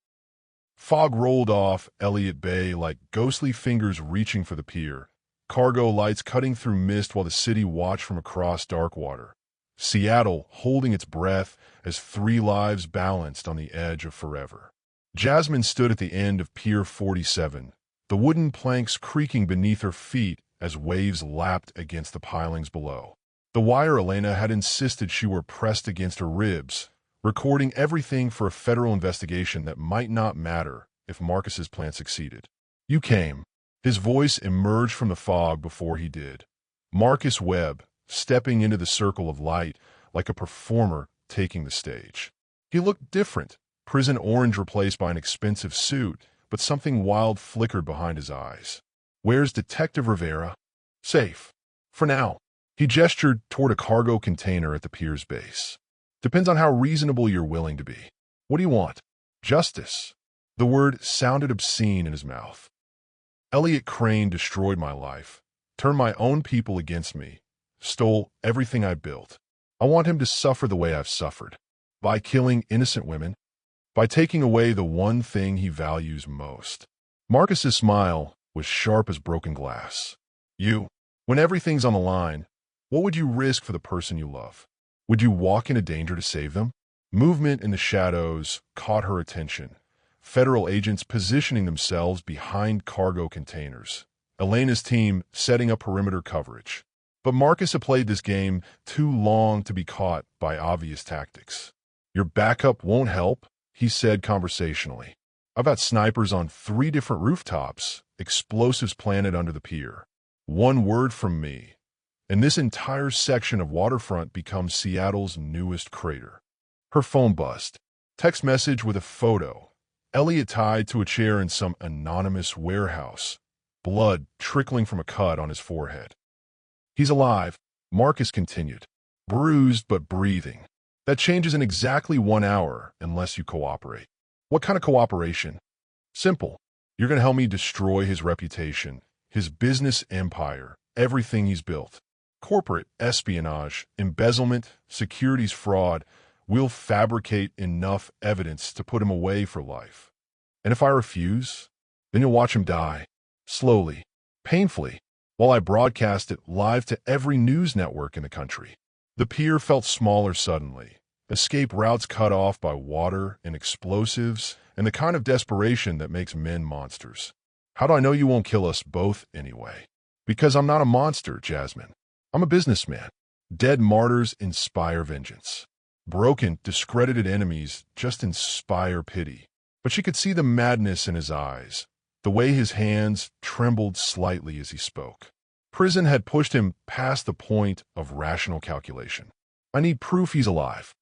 Fog rolled off Elliott Bay like ghostly fingers reaching for the pier, cargo lights cutting through mist while the city watched from across dark water. Seattle holding its breath as three lives balanced on the edge of forever. Jasmine stood at the end of Pier 47, the wooden planks creaking beneath her feet as waves lapped against the pilings below. The wire Elena had insisted she were pressed against her ribs, recording everything for a federal investigation that might not matter if Marcus's plan succeeded. "You came." His voice emerged from the fog before he did. Marcus Webb, stepping into the circle of light like a performer taking the stage. He looked different, prison orange replaced by an expensive suit, but something wild flickered behind his eyes. "Where's Detective Rivera?" "Safe. For now." He gestured toward a cargo container at the pier's base. "Depends on how reasonable you're willing to be. What do you want?" "Justice." The word sounded obscene in his mouth. Elliot Crane destroyed my life, turned my own people against me, stole everything I built. I want him to suffer the way I've suffered. By killing innocent women. By taking away the one thing he values most. Marcus's smile was sharp as broken glass. "You, when everything's on the line, what would you risk for the person you love? Would you walk into danger to save them?" Movement in the shadows caught her attention. Federal agents positioning themselves behind cargo containers. Elena's team setting up perimeter coverage. But Marcus had played this game too long to be caught by obvious tactics. "Your backup won't help," he said conversationally. "I've got snipers on 3 different rooftops, explosives planted under the pier. One word from me, and this entire section of waterfront becomes Seattle's newest crater." Her phone buzzed. Text message with a photo. Elliot tied to a chair in some anonymous warehouse, blood trickling from a cut on his forehead. "He's alive," Marcus continued. "Bruised but breathing. That changes in exactly 1 hour unless you cooperate." "What kind of cooperation?" "Simple. You're going to help me destroy his reputation, his business empire, everything he's built. Corporate espionage, embezzlement, securities fraud. We'll fabricate enough evidence to put him away for life. And if I refuse, then you'll watch him die. Slowly, painfully, while I broadcast it live to every news network in the country." The pier felt smaller suddenly. Escape routes cut off by water and explosives, and the kind of desperation that makes men monsters. "How do I know you won't kill us both anyway?" "Because I'm not a monster, Jasmine. I'm a businessman. Dead martyrs inspire vengeance. Broken, discredited enemies just inspire pity." But she could see the madness in his eyes, the way his hands trembled slightly as he spoke. Prison had pushed him past the point of rational calculation. "I need proof he's alive."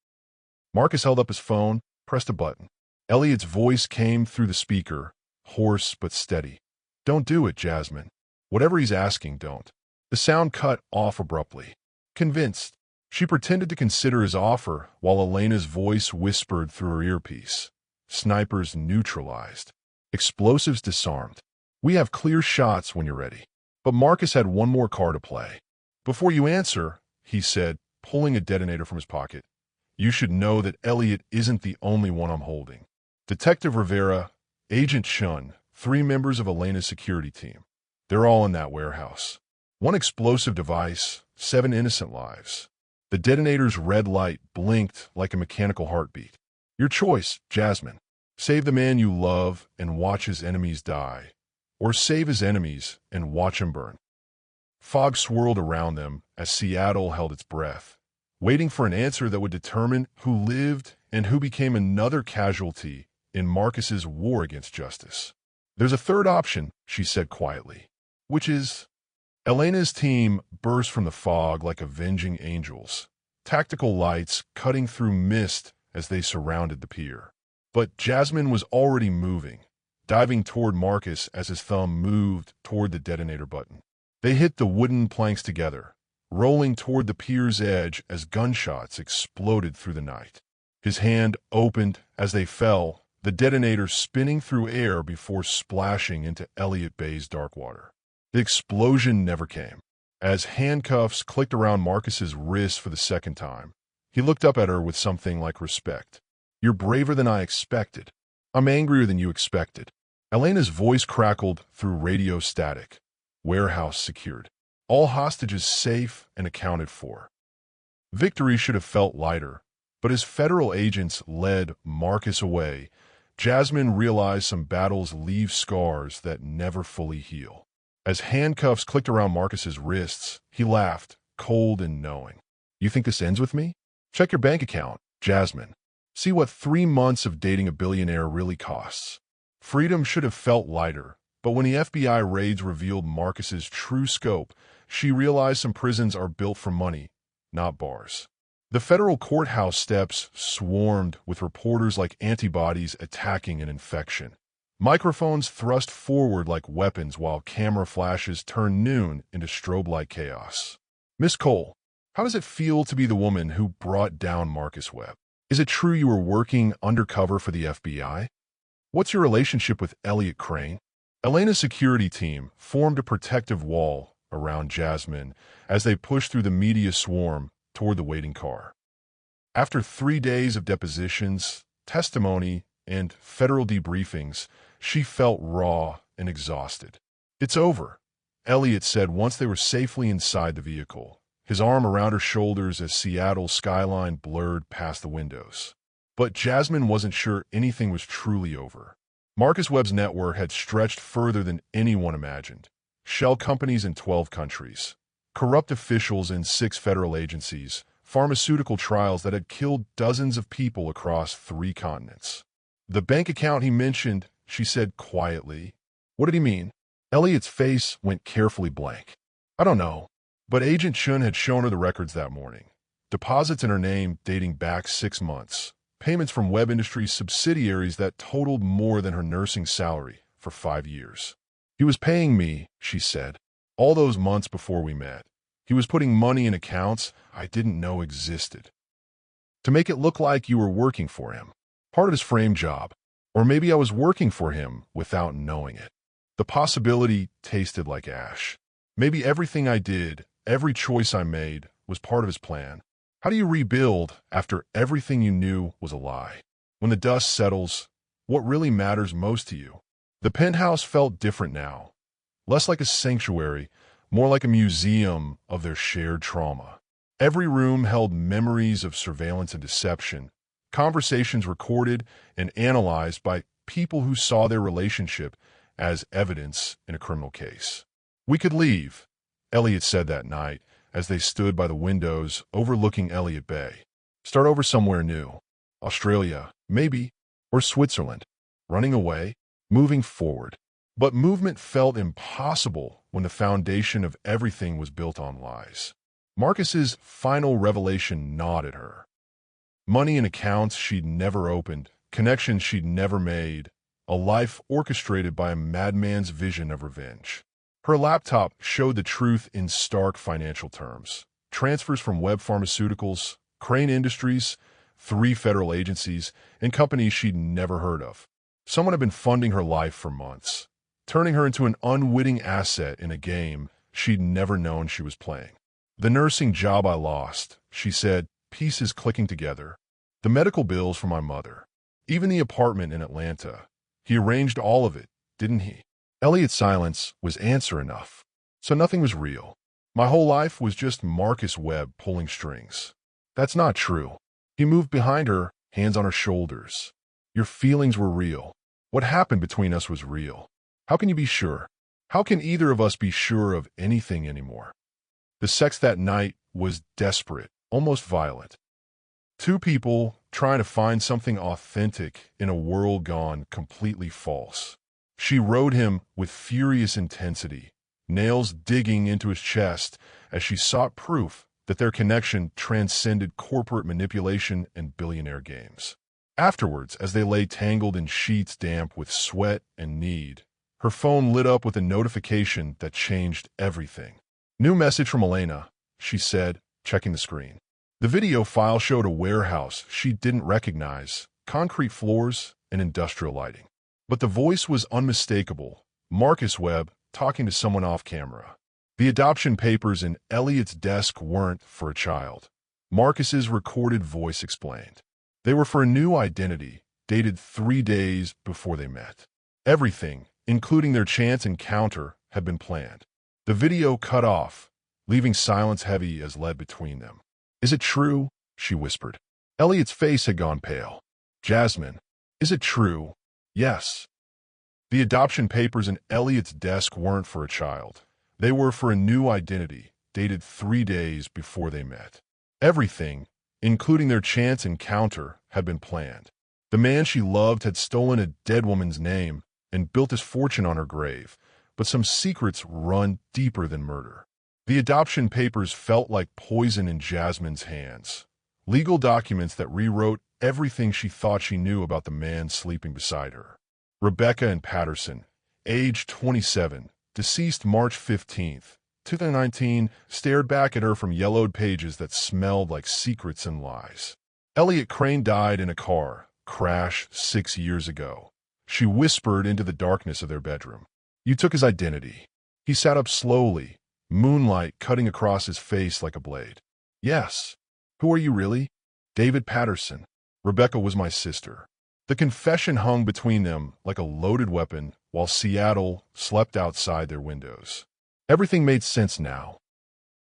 Marcus held up his phone, pressed a button. Elliot's voice came through the speaker, hoarse but steady. "Don't do it, Jasmine. Whatever he's asking, don't." The sound cut off abruptly. Convinced, she pretended to consider his offer while Elena's voice whispered through her earpiece. "Snipers neutralized. Explosives disarmed. We have clear shots when you're ready." But Marcus had one more card to play. "Before you answer," he said, pulling a detonator from his pocket, "you should know that Elliot isn't the only one I'm holding. Detective Rivera, Agent Shun, 3 members of Elena's security team. They're all in that warehouse. 1 explosive device, 7 innocent lives." The detonator's red light blinked like a mechanical heartbeat. "Your choice, Jasmine. Save the man you love and watch his enemies die, or save his enemies and watch him burn." Fog swirled around them as Seattle held its breath, waiting for an answer that would determine who lived and who became another casualty in Marcus's war against justice. "There's a third option," she said quietly, "which is—" Elena's team burst from the fog like avenging angels, tactical lights cutting through mist as they surrounded the pier. But Jasmine was already moving, diving toward Marcus as his thumb moved toward the detonator button. They hit the wooden planks together, rolling toward the pier's edge as gunshots exploded through the night. His hand opened as they fell, the detonator spinning through air before splashing into Elliott Bay's dark water. The explosion never came. As handcuffs clicked around Marcus's wrist for the second time, he looked up at her with something like respect. "You're braver than I expected. I'm angrier than you expected." Elena's voice crackled through radio static. warehouse secured, all hostages safe and accounted for. Victory should have felt lighter, but as federal agents led Marcus away, Jasmine realized some battles leave scars that never fully heal. As handcuffs clicked around Marcus's wrists, he laughed, cold and knowing. "You think this ends with me? Check your bank account, Jasmine. See what 3 months of dating a billionaire really costs." Freedom should have felt lighter, but when the FBI raids revealed Marcus's true scope, she realized some prisons are built for money, not bars. The federal courthouse steps swarmed with reporters like antibodies attacking an infection. Microphones thrust forward like weapons while camera flashes turned noon into strobe-like chaos. "Miss Cole, how does it feel to be the woman who brought down Marcus Webb? Is it true you were working undercover for the FBI? What's your relationship with Elliot Crane?" Elena's security team formed a protective wall around Jasmine as they pushed through the media swarm toward the waiting car. After 3 days of depositions, testimony, and federal debriefings, she felt raw and exhausted. "It's over," Elliot said once they were safely inside the vehicle, his arm around her shoulders as Seattle's skyline blurred past the windows. But Jasmine wasn't sure anything was truly over. Marcus Webb's network had stretched further than anyone imagined. Shell companies in 12 countries, corrupt officials in 6 federal agencies, pharmaceutical trials that had killed dozens of people across 3 continents. "The bank account he mentioned," she said quietly. "What did he mean?" Elliot's face went carefully blank. "I don't know." But Agent Chun had shown her the records that morning. Deposits in her name dating back 6 months. Payments from Webb Industries subsidiaries that totaled more than her nursing salary for 5 years. "He was paying me," she said, "all those months before we met. He was putting money in accounts I didn't know existed. To make it look like you were working for him. Part of his frame job. Or maybe I was working for him without knowing it. The possibility tasted like ash. Maybe everything I did, every choice I made, was part of his plan. How do you rebuild after everything you knew was a lie? When the dust settles, what really matters most to you?" The penthouse felt different now. Less like a sanctuary, more like a museum of their shared trauma. Every room held memories of surveillance and deception, conversations recorded and analyzed by people who saw their relationship as evidence in a criminal case. "We could leave," Elliot said that night as they stood by the windows overlooking Elliott Bay. "Start over somewhere new. Australia, maybe, or Switzerland. Running away, moving forward." But movement felt impossible when the foundation of everything was built on lies. Marcus's final revelation gnawed at her. Money in accounts she'd never opened, connections she'd never made, a life orchestrated by a madman's vision of revenge. Her laptop showed the truth in stark financial terms. Transfers from Webb Pharmaceuticals, Crane Industries, 3 federal agencies, and companies she'd never heard of. Someone had been funding her life for months, turning her into an unwitting asset in a game she'd never known she was playing. "The nursing job I lost," she said, pieces clicking together. "The medical bills for my mother. Even the apartment in Atlanta. He arranged all of it, didn't he?" Elliot's silence was answer enough. "So nothing was real. My whole life was just Marcus Webb pulling strings." "That's not true." He moved behind her, hands on her shoulders. "Your feelings were real. What happened between us was real. How can you be sure? How can either of us be sure of anything anymore?" The sex that night was desperate, almost violent. 2 people trying to find something authentic in a world gone completely false. She rode him with furious intensity, nails digging into his chest as she sought proof that their connection transcended corporate manipulation and billionaire games. Afterwards, as they lay tangled in sheets damp with sweat and need, her phone lit up with a notification that changed everything. "New message from Elena," she said, checking the screen. The video file showed a warehouse she didn't recognize, concrete floors, and industrial lighting. But the voice was unmistakable. Marcus Webb talking to someone off camera. The adoption papers in Elliot's desk weren't for a child. Marcus's recorded voice explained. They were for a new identity, dated 3 days before they met. Everything, including their chance encounter, had been planned. The video cut off, leaving silence heavy as lead between them. "Is it true?" she whispered. Elliot's face had gone pale. "Jasmine, is it true?" "Yes." The adoption papers in Elliot's desk weren't for a child. They were for a new identity, dated 3 days before they met. Everything, including their chance encounter, had been planned. The man she loved had stolen a dead woman's name and built his fortune on her grave, but some secrets run deeper than murder. The adoption papers felt like poison in Jasmine's hands. Legal documents that rewrote everything she thought she knew about the man sleeping beside her. Rebecca and Patterson, age 27, deceased March 15th, 2019, stared back at her from yellowed pages that smelled like secrets and lies. Elliot Crane died in a car crash 6 years ago. She whispered into the darkness of their bedroom. "You took his identity." He sat up slowly, moonlight cutting across his face like a blade. "Yes." "Who are you really?" "David Patterson. Rebecca was my sister." The confession hung between them like a loaded weapon while Seattle slept outside their windows. Everything made sense now.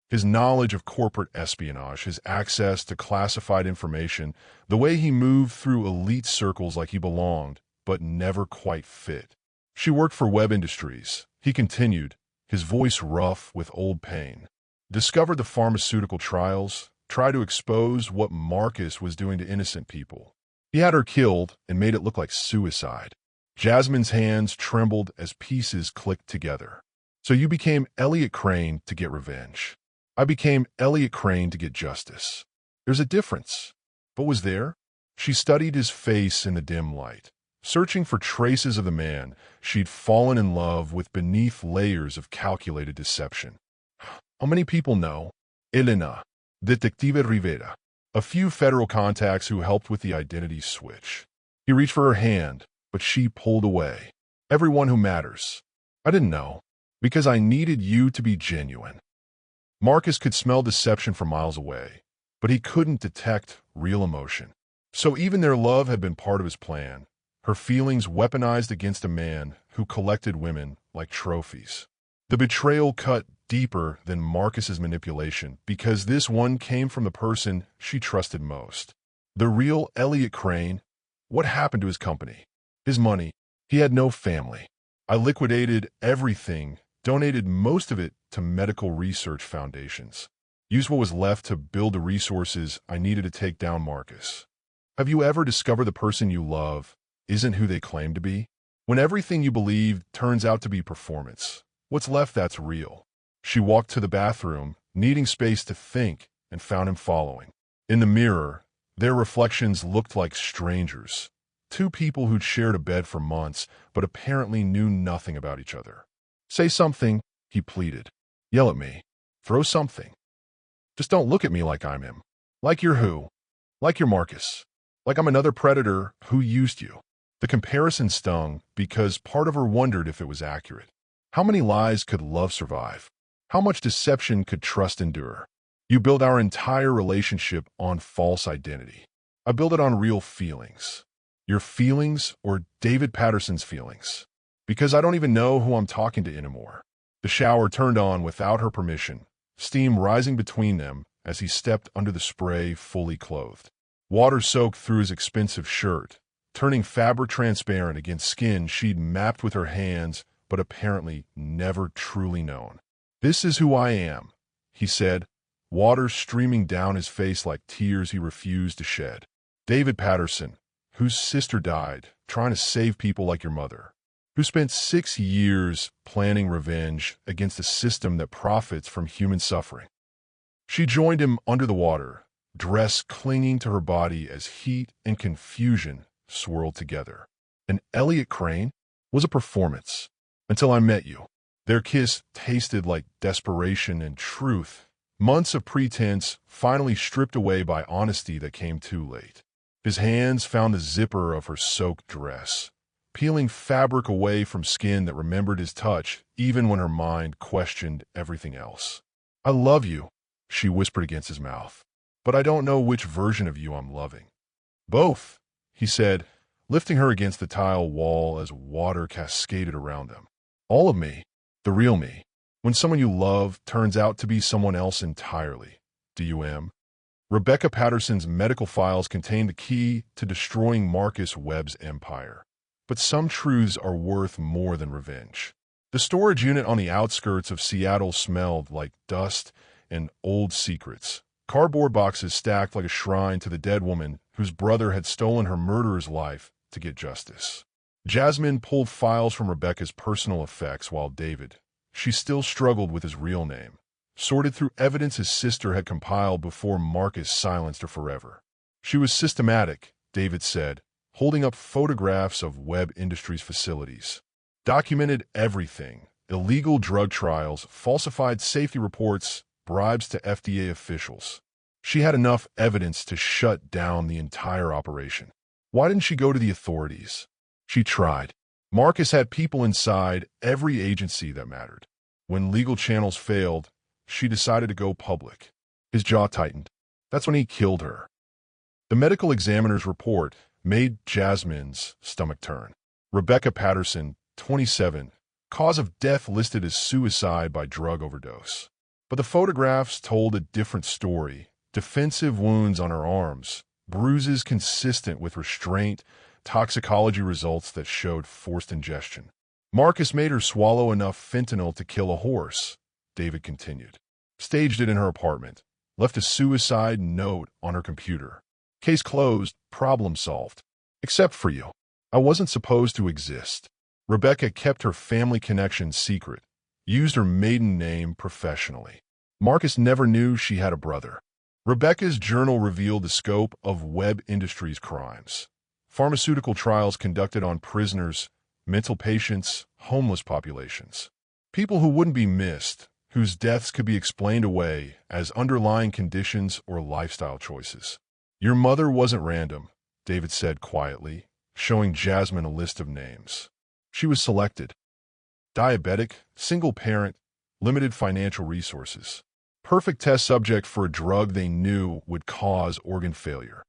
His knowledge of corporate espionage, his access to classified information, the way he moved through elite circles like he belonged, but never quite fit. "She worked for Web Industries," he continued, his voice rough with old pain. "Discovered the pharmaceutical trials, tried to expose what Marcus was doing to innocent people. He had her killed and made it look like suicide." Jasmine's hands trembled as pieces clicked together. "So you became Elliot Crane to get revenge." "I became Elliot Crane to get justice." "There's a difference." But was there? She studied his face in the dim light, searching for traces of the man she'd fallen in love with beneath layers of calculated deception. "How many people know?" "Elena, Detective Rivera. A few federal contacts who helped with the identity switch." He reached for her hand, but she pulled away. "Everyone who matters." "I didn't know. Because I needed you to be genuine." Marcus could smell deception from miles away, but he couldn't detect real emotion. So even their love had been part of his plan, her feelings weaponized against a man who collected women like trophies. The betrayal cut deeper than Marcus's manipulation because this one came from the person she trusted most. The real Elliot Crane. What happened to his company? His money? He had no family. "I liquidated everything, donated most of it to medical research foundations. Used what was left to build the resources I needed to take down Marcus." Have you ever discovered the person you love isn't who they claim to be? When everything you believed turns out to be performance, what's left that's real? She walked to the bathroom, needing space to think, and found him following. In the mirror, their reflections looked like strangers. Two people who'd shared a bed for months, but apparently knew nothing about each other. "Say something," he pleaded. "Yell at me. Throw something. Just don't look at me like I'm him. Like you're who? Like you're Marcus. Like I'm another predator who used you." The comparison stung because part of her wondered if it was accurate. How many lies could love survive? How much deception could trust endure? "You build our entire relationship on false identity. I build it on real feelings." "Your feelings or David Patterson's feelings?" "Because I don't even know who I'm talking to anymore." The shower turned on without her permission, steam rising between them as he stepped under the spray fully clothed. Water soaked through his expensive shirt, turning fabric transparent against skin she'd mapped with her hands but apparently never truly known. "This is who I am," he said, water streaming down his face like tears he refused to shed. "David Patterson, whose sister died trying to save people like your mother, who spent 6 years planning revenge against a system that profits from human suffering." She joined him under the water, dress clinging to her body as heat and confusion swirled together. "And Elliot Crane was a performance until I met you." Their kiss tasted like desperation and truth, months of pretense finally stripped away by honesty that came too late. His hands found the zipper of her soaked dress, peeling fabric away from skin that remembered his touch even when her mind questioned everything else. "I love you," she whispered against his mouth, "but I don't know which version of you I'm loving." "Both," he said, lifting her against the tile wall as water cascaded around them. "All of me, the real me, When someone you love turns out to be someone else entirely. Rebecca Patterson's medical files contain the key to destroying Marcus Webb's empire. But some truths are worth more than revenge. The storage unit on the outskirts of Seattle smelled like dust and old secrets. Cardboard boxes stacked like a shrine to the dead woman whose brother had stolen her murderer's life to get justice. Jasmine pulled files from Rebecca's personal effects while David, she still struggled with his real name, sorted through evidence his sister had compiled before Marcus silenced her forever. She was systematic, David said, holding up photographs of Webb Industries facilities. Documented everything: illegal drug trials, falsified safety reports, bribes to FDA officials. She had enough evidence to shut down the entire operation. Why didn't she go to the authorities? She tried. Marcus had people inside every agency that mattered. When legal channels failed, she decided to go public. His jaw tightened. That's when he killed her. The medical examiner's report made Jasmine's stomach turn. Rebecca Patterson, 27, cause of death listed as suicide by drug overdose. But the photographs told a different story. Defensive wounds on her arms, bruises consistent with restraint, toxicology results that showed forced ingestion. Marcus made her swallow enough fentanyl to kill a horse, David continued. Staged it in her apartment, left a suicide note on her computer. Case closed, problem solved. Except for you. I wasn't supposed to exist. Rebecca kept her family connection secret, used her maiden name professionally. Marcus never knew she had a brother. Rebecca's journal revealed the scope of Webb Industries crimes. Pharmaceutical trials conducted on prisoners, mental patients, homeless populations. People who wouldn't be missed, whose deaths could be explained away as underlying conditions or lifestyle choices. Your mother wasn't random, David said quietly, showing Jasmine a list of names. She was selected. Diabetic, single parent, limited financial resources. Perfect test subject for a drug they knew would cause organ failure.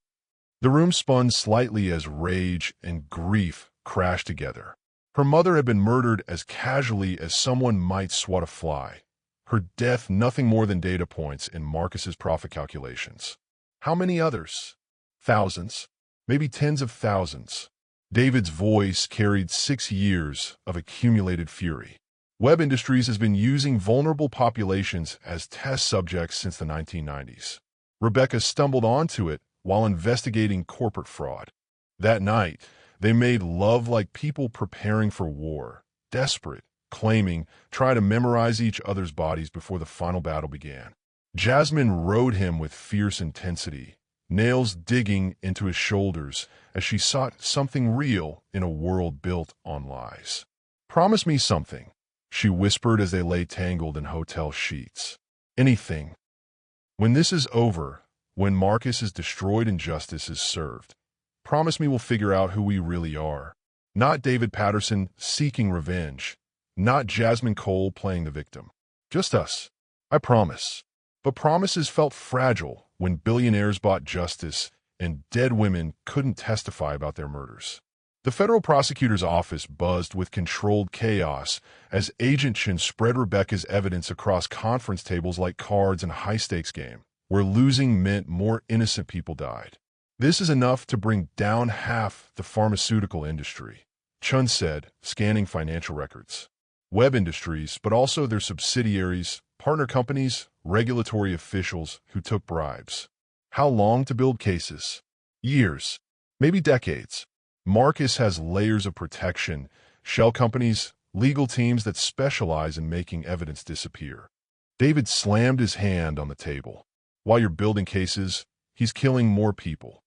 The room spun slightly as rage and grief crashed together. Her mother had been murdered as casually as someone might swat a fly. Her death nothing more than data points in Marcus's profit calculations. How many others? Thousands. Maybe tens of thousands. David's voice carried 6 years of accumulated fury. Webb Industries has been using vulnerable populations as test subjects since the 1990s. Rebecca stumbled onto it while investigating corporate fraud. That night, they made love like people preparing for war, desperate, claiming, try to memorize each other's bodies before the final battle began. Jasmine rode him with fierce intensity, nails digging into his shoulders as she sought something real in a world built on lies. Promise me something, she whispered as they lay tangled in hotel sheets. Anything. When this is over, when Marcus is destroyed and justice is served, promise me we'll figure out who we really are. Not David Patterson seeking revenge. Not Jasmine Cole playing the victim. Just us. I promise. But promises felt fragile when billionaires bought justice and dead women couldn't testify about their murders. The federal prosecutor's office buzzed with controlled chaos as Agent Chin spread Rebecca's evidence across conference tables like cards in a high-stakes game, where losing meant more innocent people died. This is enough to bring down half the pharmaceutical industry, Chun said, scanning financial records. Webb Industries, but also their subsidiaries, partner companies, regulatory officials who took bribes. How long to build cases? Years, maybe decades. Marcus has layers of protection, shell companies, legal teams that specialize in making evidence disappear. David slammed his hand on the table. While you're building cases, he's killing more people.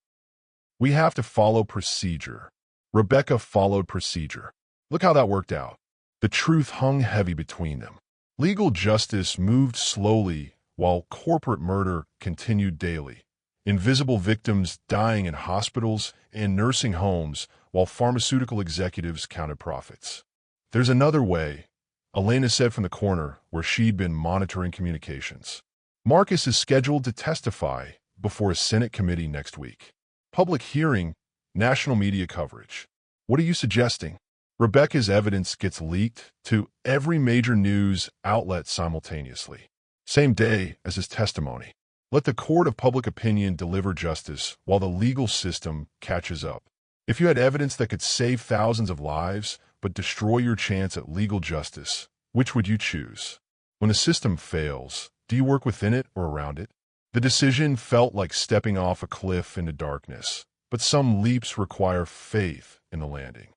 We have to follow procedure. Rebecca followed procedure. Look how that worked out. The truth hung heavy between them. Legal justice moved slowly while corporate murder continued daily. Invisible victims dying in hospitals and nursing homes while pharmaceutical executives counted profits. There's another way, Elena said from the corner where she'd been monitoring communications. Marcus is scheduled to testify before a Senate committee next week. Public hearing, national media coverage. What are you suggesting? Rebecca's evidence gets leaked to every major news outlet simultaneously, same day as his testimony. Let the court of public opinion deliver justice while the legal system catches up. If you had evidence that could save thousands of lives but destroy your chance at legal justice, which would you choose? When a system fails, do you work within it or around it? The decision felt like stepping off a cliff into darkness, but some leaps require faith in the landing.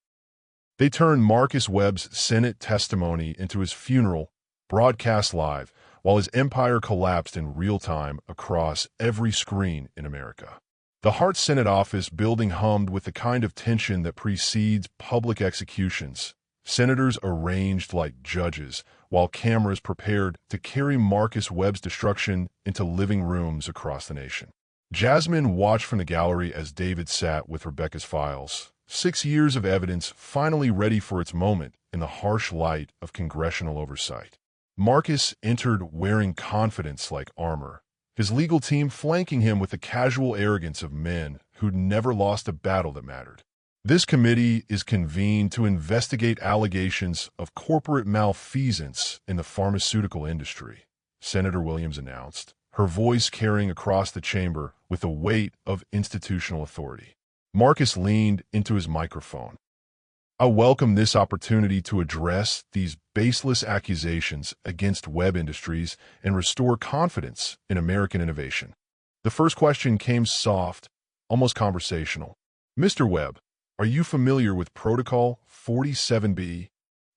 They turned Marcus Webb's Senate testimony into his funeral, broadcast live, while his empire collapsed in real time across every screen in America. The Hart Senate office building hummed with the kind of tension that precedes public executions. Senators arranged like judges, while cameras prepared to carry Marcus Webb's destruction into living rooms across the nation. Jasmine watched from the gallery as David sat with Rebecca's files. 6 years of evidence finally ready for its moment in the harsh light of congressional oversight. Marcus entered wearing confidence like armor, his legal team flanking him with the casual arrogance of men who'd never lost a battle that mattered. This committee is convened to investigate allegations of corporate malfeasance in the pharmaceutical industry, Senator Williams announced, her voice carrying across the chamber with the weight of institutional authority. Marcus leaned into his microphone. I welcome this opportunity to address these baseless accusations against Webb Industries and restore confidence in American innovation. The first question came soft, almost conversational. Mr. Webb, are you familiar with Protocol 47B?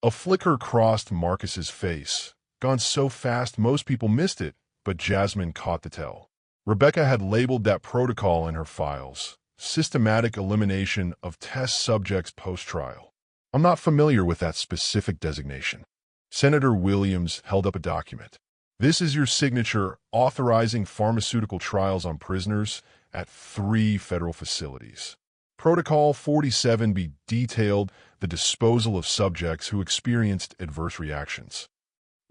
A flicker crossed Marcus's face. Gone so fast most people missed it, but Jasmine caught the tell. Rebecca had labeled that protocol in her files. Systematic elimination of test subjects post-trial. I'm not familiar with that specific designation. Senator Williams held up a document. This is your signature authorizing pharmaceutical trials on prisoners at 3 federal facilities. Protocol 47B detailed the disposal of subjects who experienced adverse reactions.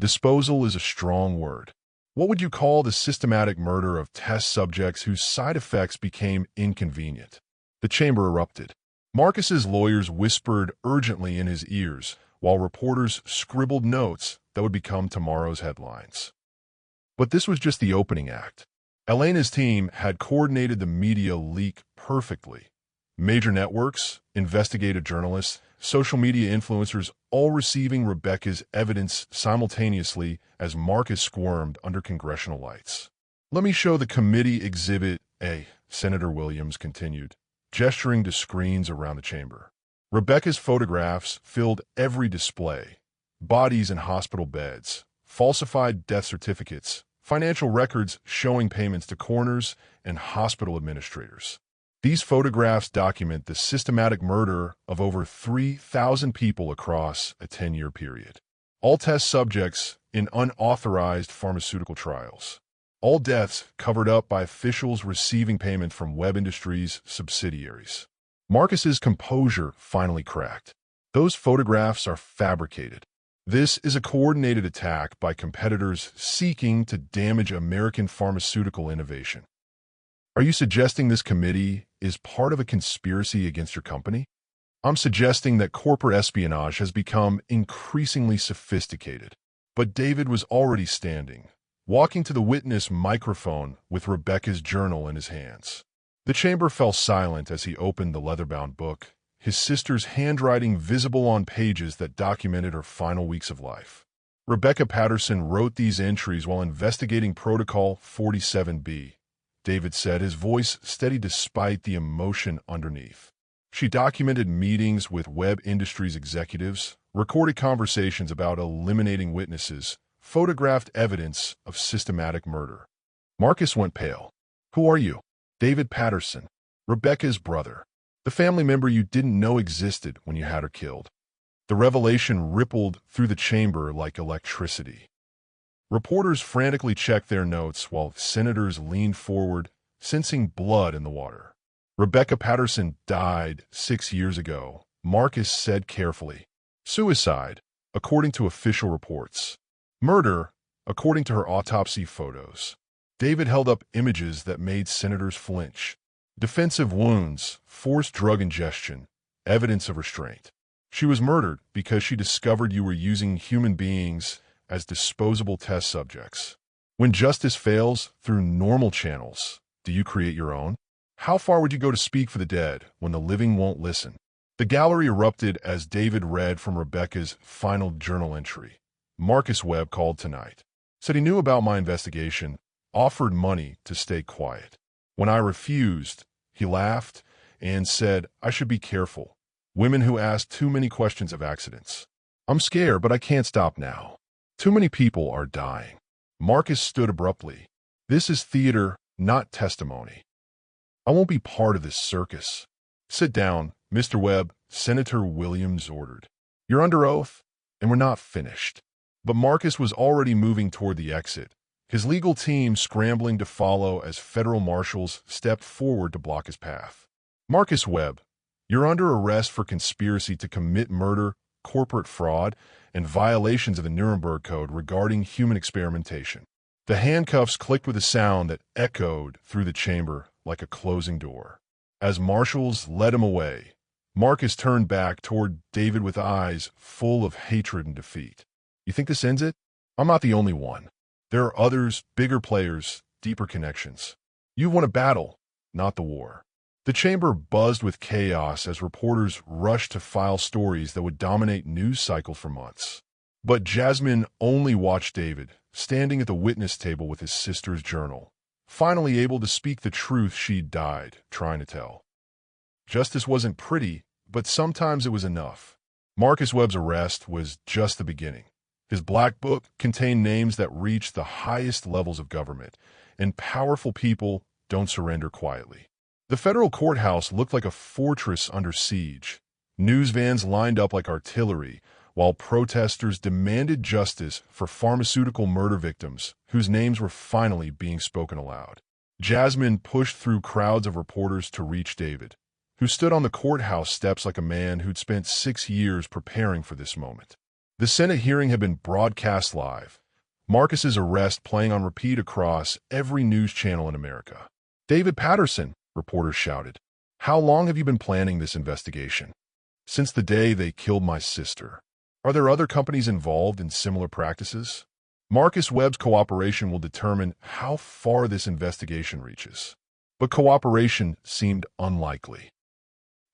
Disposal is a strong word. What would you call the systematic murder of test subjects whose side effects became inconvenient? The chamber erupted. Marcus's lawyers whispered urgently in his ears, while reporters scribbled notes that would become tomorrow's headlines. But this was just the opening act. Elena's team had coordinated the media leak perfectly. Major networks, investigative journalists, social media influencers all receiving Rebecca's evidence simultaneously as Marcus squirmed under congressional lights. Let me show the committee Exhibit A, Senator Williams continued, gesturing to screens around the chamber. Rebecca's photographs filled every display. Bodies in hospital beds, falsified death certificates, financial records showing payments to coroners and hospital administrators. These photographs document the systematic murder of over 3,000 people across a 10-year period. All test subjects in unauthorized pharmaceutical trials. All deaths covered up by officials receiving payment from Webb Industries' subsidiaries. Marcus's composure finally cracked. Those photographs are fabricated. This is a coordinated attack by competitors seeking to damage American pharmaceutical innovation. Are you suggesting this committee is part of a conspiracy against your company? I'm suggesting that corporate espionage has become increasingly sophisticated. But David was already standing, walking to the witness microphone with Rebecca's journal in his hands. The chamber fell silent as he opened the leather-bound book, his sister's handwriting visible on pages that documented her final weeks of life. Rebecca Patterson wrote these entries while investigating Protocol 47B. David said, his voice steady despite the emotion underneath. She documented meetings with Webb Industries executives, recorded conversations about eliminating witnesses, photographed evidence of systematic murder. Marcus went pale. Who are you? David Patterson, Rebecca's brother. The family member you didn't know existed when you had her killed. The revelation rippled through the chamber like electricity. Reporters frantically checked their notes while senators leaned forward, sensing blood in the water. Rebecca Patterson died 6 years ago, Marcus said carefully. Suicide, according to official reports. Murder, according to her autopsy photos. David held up images that made senators flinch. Defensive wounds, forced drug ingestion, evidence of restraint. She was murdered because she discovered you were using human beings as disposable test subjects. When justice fails through normal channels, do you create your own? How far would you go to speak for the dead when the living won't listen? The gallery erupted as David read from Rebecca's final journal entry. Marcus Webb called tonight. Said he knew about my investigation, offered money to stay quiet. When I refused, he laughed and said I should be careful. Women who ask too many questions of accidents. I'm scared, but I can't stop now. Too many people are dying. Marcus stood abruptly. This is theater, not testimony. I won't be part of this circus. Sit down, Mr. Webb, Senator Williams ordered. You're under oath, and we're not finished. But Marcus was already moving toward the exit, his legal team scrambling to follow as federal marshals stepped forward to block his path. Marcus Webb, you're under arrest for conspiracy to commit murder, corporate fraud, and violations of the Nuremberg Code regarding human experimentation. The handcuffs clicked with a sound that echoed through the chamber like a closing door. As marshals led him away, Marcus turned back toward David with eyes full of hatred and defeat. You think this ends it? I'm not the only one. There are others, bigger players, deeper connections. You've won a battle, not the war. The chamber buzzed with chaos as reporters rushed to file stories that would dominate news cycles for months. But Jasmine only watched David, standing at the witness table with his sister's journal, finally able to speak the truth she'd died trying to tell. Justice wasn't pretty, but sometimes it was enough. Marcus Webb's arrest was just the beginning. His black book contained names that reached the highest levels of government, and powerful people don't surrender quietly. The federal courthouse looked like a fortress under siege. News vans lined up like artillery, while protesters demanded justice for pharmaceutical murder victims whose names were finally being spoken aloud. Jasmine pushed through crowds of reporters to reach David, who stood on the courthouse steps like a man who'd spent 6 years preparing for this moment. The Senate hearing had been broadcast live, Marcus's arrest playing on repeat across every news channel in America. David Patterson, reporters shouted. How long have you been planning this investigation? Since the day they killed my sister. Are there other companies involved in similar practices? Marcus Webb's cooperation will determine how far this investigation reaches. But cooperation seemed unlikely.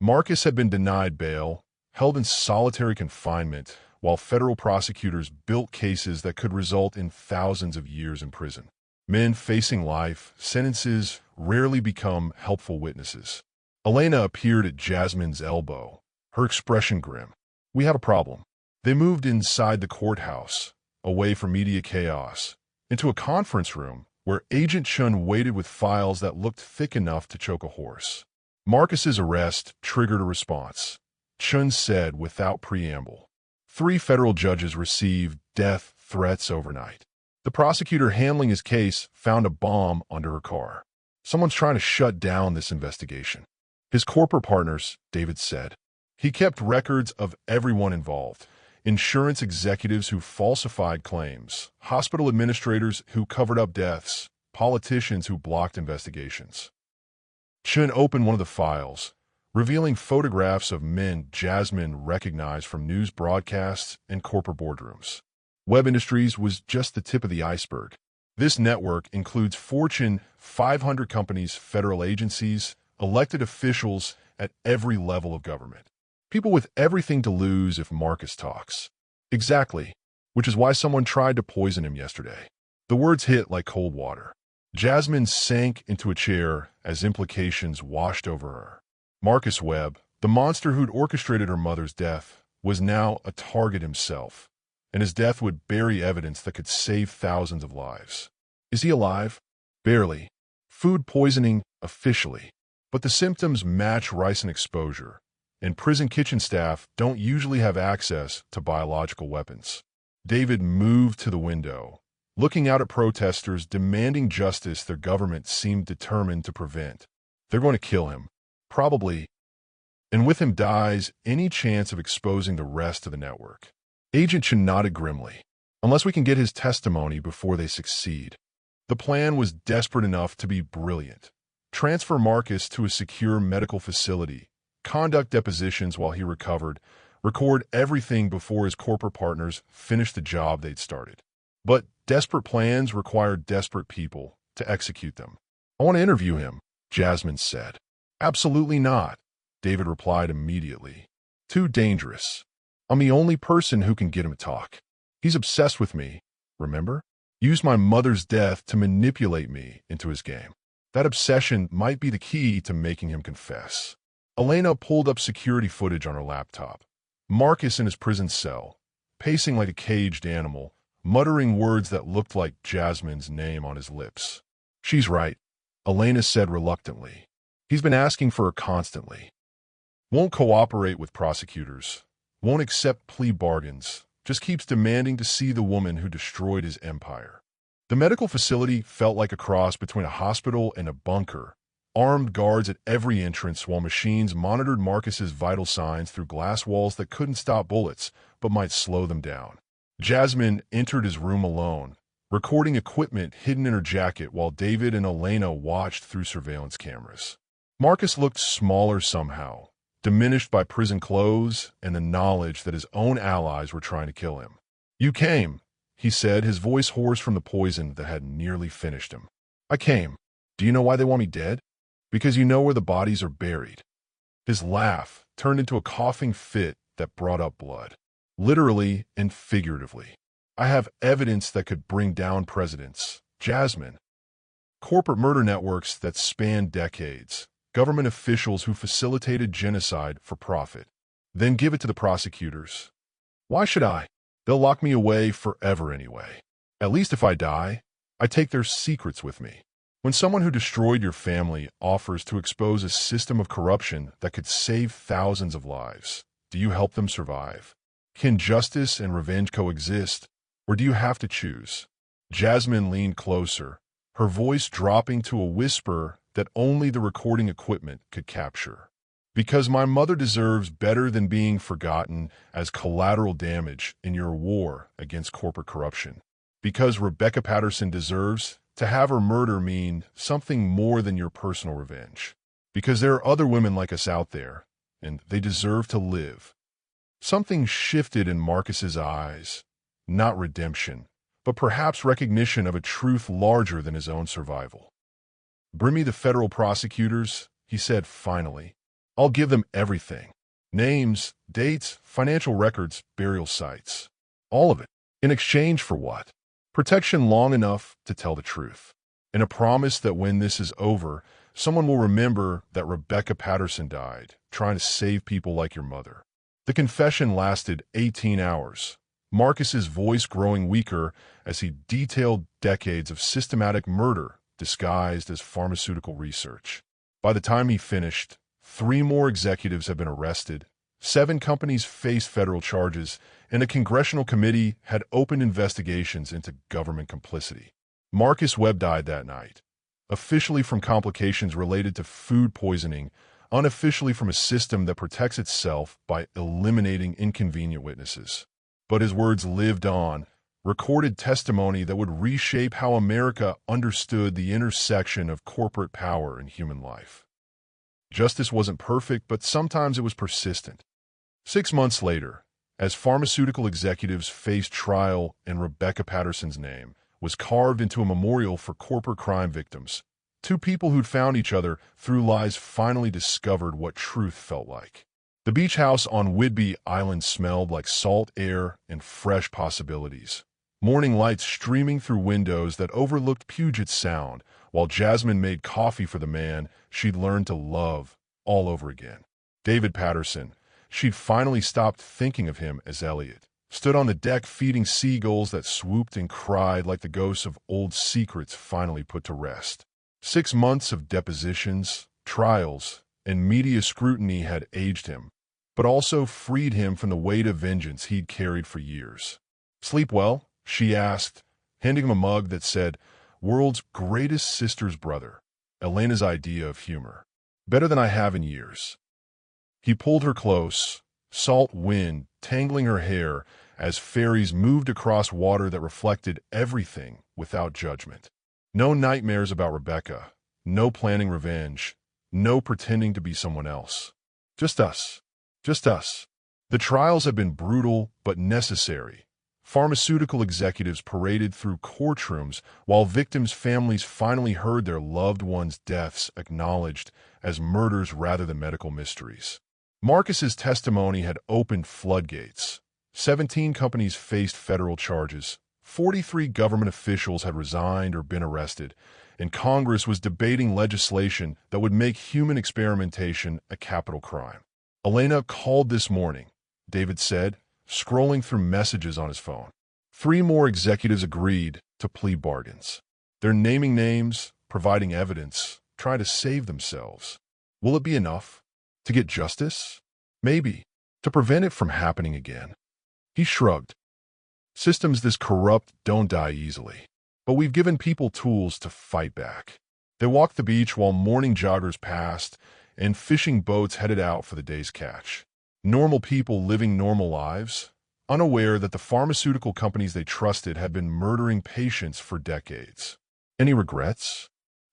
Marcus had been denied bail, held in solitary confinement, while federal prosecutors built cases that could result in thousands of years in prison. Men facing life sentences rarely become helpful witnesses. Elena appeared at Jasmine's elbow, her expression grim. We have a problem. They moved inside the courthouse, away from media chaos, into a conference room where Agent Chun waited with files that looked thick enough to choke a horse. Marcus's arrest triggered a response. Chun said without preamble. 3 federal judges received death threats overnight. The prosecutor handling his case found a bomb under her car. Someone's trying to shut down this investigation. His corporate partners, David said. He kept records of everyone involved. Insurance executives who falsified claims, hospital administrators who covered up deaths, politicians who blocked investigations. Chun opened one of the files, revealing photographs of men Jasmine recognized from news broadcasts and corporate boardrooms. Webb Industries was just the tip of the iceberg. This network includes Fortune 500 companies, federal agencies, elected officials at every level of government. People with everything to lose if Marcus talks. Exactly, which is why someone tried to poison him yesterday. The words hit like cold water. Jasmine sank into a chair as implications washed over her. Marcus Webb, the monster who'd orchestrated her mother's death, was now a target himself, and his death would bury evidence that could save thousands of lives. Is he alive? Barely. Food poisoning, officially. But the symptoms match ricin exposure, and prison kitchen staff don't usually have access to biological weapons. David moved to the window, looking out at protesters demanding justice their government seemed determined to prevent. They're going to kill him. Probably. And with him dies any chance of exposing the rest of the network. Agent Chun nodded grimly. Unless we can get his testimony before they succeed. The plan was desperate enough to be brilliant. Transfer Marcus to a secure medical facility, conduct depositions while he recovered, record everything before his corporate partners finished the job they'd started. But desperate plans require desperate people to execute them. "I want to interview him," Jasmine said. "Absolutely not," David replied immediately. "Too dangerous. I'm the only person who can get him to talk. He's obsessed with me, remember? Used my mother's death to manipulate me into his game. That obsession might be the key to making him confess." Elena pulled up security footage on her laptop. Marcus in his prison cell, pacing like a caged animal, muttering words that looked like Jasmine's name on his lips. "She's right," Elena said reluctantly. "He's been asking for her constantly. Won't cooperate with prosecutors. Won't accept plea bargains. Just keeps demanding to see the woman who destroyed his empire." The medical facility felt like a cross between a hospital and a bunker. Armed guards at every entrance while machines monitored Marcus's vital signs through glass walls that couldn't stop bullets, but might slow them down. Jasmine entered his room alone, recording equipment hidden in her jacket while David and Elena watched through surveillance cameras. Marcus looked smaller somehow, diminished by prison clothes and the knowledge that his own allies were trying to kill him. "You came," he said, his voice hoarse from the poison that had nearly finished him. "I came. Do you know why they want me dead? Because you know where the bodies are buried." His laugh turned into a coughing fit that brought up blood. "Literally and figuratively. I have evidence that could bring down presidents, Jasmine. Corporate murder networks that span decades. Government officials who facilitated genocide for profit. Then give it to the prosecutors. Why should I? They'll lock me away forever anyway. At least if I die, I take their secrets with me." When someone who destroyed your family offers to expose a system of corruption that could save thousands of lives, do you help them survive? Can justice and revenge coexist, or do you have to choose? Jasmine leaned closer, her voice dropping to a whisper that only the recording equipment could capture. "Because my mother deserves better than being forgotten as collateral damage in your war against corporate corruption. Because Rebecca Patterson deserves to have her murder mean something more than your personal revenge. Because there are other women like us out there, and they deserve to live." Something shifted in Marcus's eyes. Not redemption, but perhaps recognition of a truth larger than his own survival. "Bring me the federal prosecutors," he said finally. "I'll give them everything. Names, dates, financial records, burial sites. All of it. In exchange for what? Protection long enough to tell the truth. And a promise that when this is over, someone will remember that Rebecca Patterson died, trying to save people like your mother." The confession lasted 18 hours, Marcus's voice growing weaker as he detailed decades of systematic murder disguised as pharmaceutical research. By the time he finished, 3 more executives had been arrested, 7 companies faced federal charges, and a congressional committee had opened investigations into government complicity. Marcus Webb died that night, officially from complications related to food poisoning, unofficially from a system that protects itself by eliminating inconvenient witnesses. But his words lived on, recorded testimony that would reshape how America understood the intersection of corporate power and human life. Justice wasn't perfect, but sometimes it was persistent. 6 months later, as pharmaceutical executives faced trial and Rebecca Patterson's name was carved into a memorial for corporate crime victims, 2 people who'd found each other through lies finally discovered what truth felt like. The beach house on Whidbey Island smelled like salt air and fresh possibilities. Morning lights streaming through windows that overlooked Puget Sound, while Jasmine made coffee for the man she'd learned to love all over again. David Patterson. She'd finally stopped thinking of him as Elliot. Stood on the deck feeding seagulls that swooped and cried like the ghosts of old secrets finally put to rest. 6 months of depositions, trials, and media scrutiny had aged him, but also freed him from the weight of vengeance he'd carried for years. "Sleep well?" she asked, handing him a mug that said, "World's greatest sister's brother," Elena's idea of humor. "Better than I have in years." He pulled her close, salt wind tangling her hair as ferries moved across water that reflected everything without judgment. No nightmares about Rebecca, no planning revenge, no pretending to be someone else. Just us. Just us. The trials have been brutal but necessary. Pharmaceutical executives paraded through courtrooms while victims' families finally heard their loved ones' deaths acknowledged as murders rather than medical mysteries. Marcus's testimony had opened floodgates. 17 companies faced federal charges, 43 government officials had resigned or been arrested, and Congress was debating legislation that would make human experimentation a capital crime. Elena called this morning, David said, scrolling through messages on his phone. 3 more executives agreed to plea bargains. They're naming names, providing evidence, trying to save themselves. Will it be enough? To get justice? Maybe. To prevent it from happening again. He shrugged. Systems this corrupt don't die easily. But we've given people tools to fight back. They walked the beach while morning joggers passed, and fishing boats headed out for the day's catch. Normal people living normal lives, unaware that the pharmaceutical companies they trusted had been murdering patients for decades. Any regrets?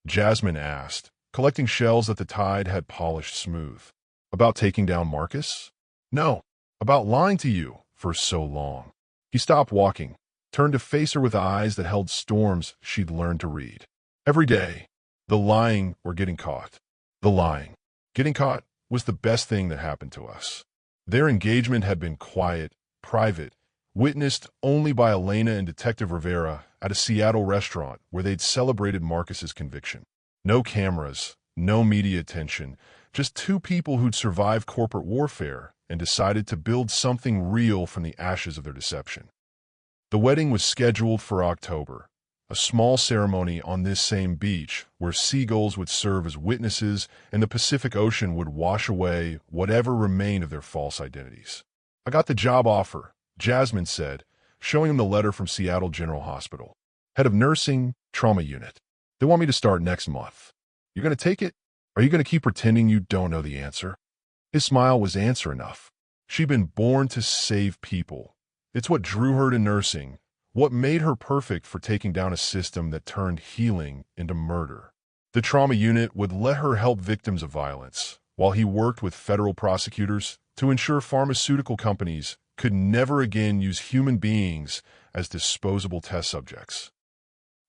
Jasmine asked, collecting shells that the tide had polished smooth. About taking down Marcus? No. About lying to you for so long. He stopped walking, turned to face her with eyes that held storms she'd learned to read. Every day, the lying or getting caught. The lying. Getting caught was the best thing that happened to us. Their engagement had been quiet, private, witnessed only by Elena and Detective Rivera at a Seattle restaurant where they'd celebrated Marcus's conviction. No cameras, no media attention, just 2 people who'd survived corporate warfare and decided to build something real from the ashes of their deception. The wedding was scheduled for October, a small ceremony on this same beach where seagulls would serve as witnesses and the Pacific Ocean would wash away whatever remained of their false identities. I got the job offer, Jasmine said, showing him the letter from Seattle General Hospital. Head of Nursing, Trauma Unit. They want me to start next month. You're going to take it? Are you going to keep pretending you don't know the answer? His smile was answer enough. She'd been born to save people. It's what drew her to nursing, what made her perfect for taking down a system that turned healing into murder. The trauma unit would let her help victims of violence, while he worked with federal prosecutors to ensure pharmaceutical companies could never again use human beings as disposable test subjects.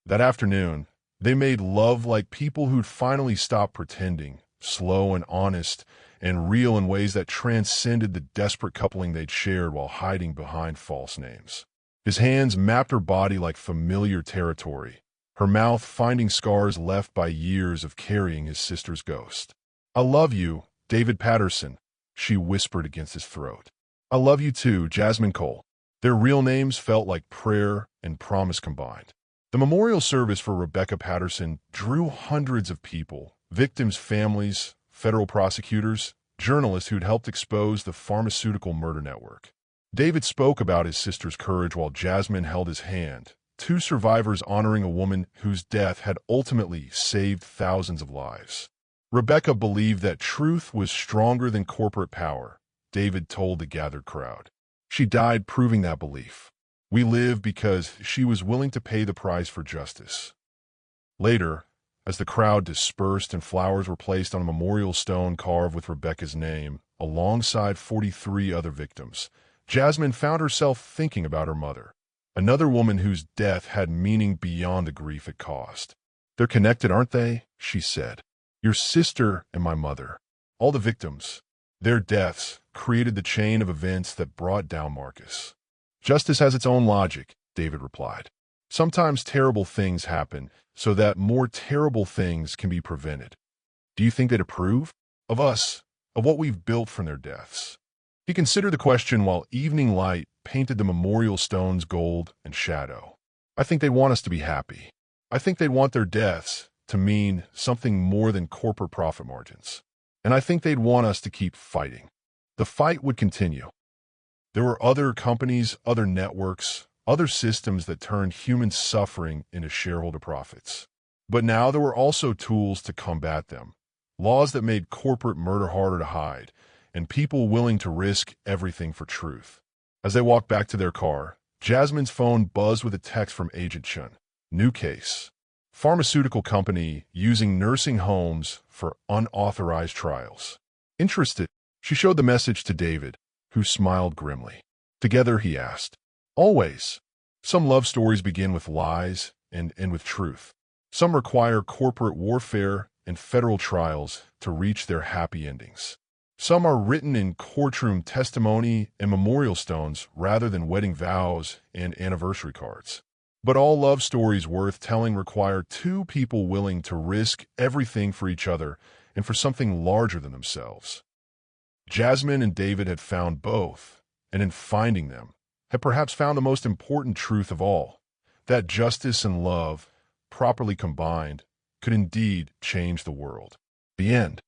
That afternoon, they made love like people who'd finally stopped pretending, slow and honest, and real in ways that transcended the desperate coupling they'd shared while hiding behind false names. His hands mapped her body like familiar territory, her mouth finding scars left by years of carrying his sister's ghost. I love you, David Patterson, she whispered against his throat. I love you too, Jasmine Cole. Their real names felt like prayer and promise combined. The memorial service for Rebecca Patterson drew hundreds of people, victims' families, federal prosecutors, journalists who'd helped expose the pharmaceutical murder network. David spoke about his sister's courage while Jasmine held his hand, 2 survivors honoring a woman whose death had ultimately saved thousands of lives. Rebecca believed that truth was stronger than corporate power, David told the gathered crowd. She died proving that belief. We live because she was willing to pay the price for justice. Later, as the crowd dispersed and flowers were placed on a memorial stone carved with Rebecca's name, alongside 43 other victims, Jasmine found herself thinking about her mother, another woman whose death had meaning beyond the grief it caused. They're connected, aren't they? She said. Your sister and my mother. All the victims. Their deaths created the chain of events that brought down Marcus. Justice has its own logic, David replied. Sometimes terrible things happen so that more terrible things can be prevented. Do you think they'd approve? Of us, of what we've built from their deaths? He considered the question while evening light painted the memorial stones gold and shadow. I think they'd want us to be happy. I think they'd want their deaths to mean something more than corporate profit margins. And I think they'd want us to keep fighting. The fight would continue. There were other companies, other networks, other systems that turned human suffering into shareholder profits. But now there were also tools to combat them, laws that made corporate murder harder to hide, and people willing to risk everything for truth. As they walked back to their car, Jasmine's phone buzzed with a text from Agent Chun. New case. Pharmaceutical company using nursing homes for unauthorized trials. Interested, she showed the message to David, who smiled grimly. Together, he asked. Always. Some love stories begin with lies and end with truth. Some require corporate warfare and federal trials to reach their happy endings. Some are written in courtroom testimony and memorial stones rather than wedding vows and anniversary cards. But all love stories worth telling require two people willing to risk everything for each other and for something larger than themselves. Jasmine and David had found both, and in finding them, had perhaps found the most important truth of all, that justice and love, properly combined, could indeed change the world. The end.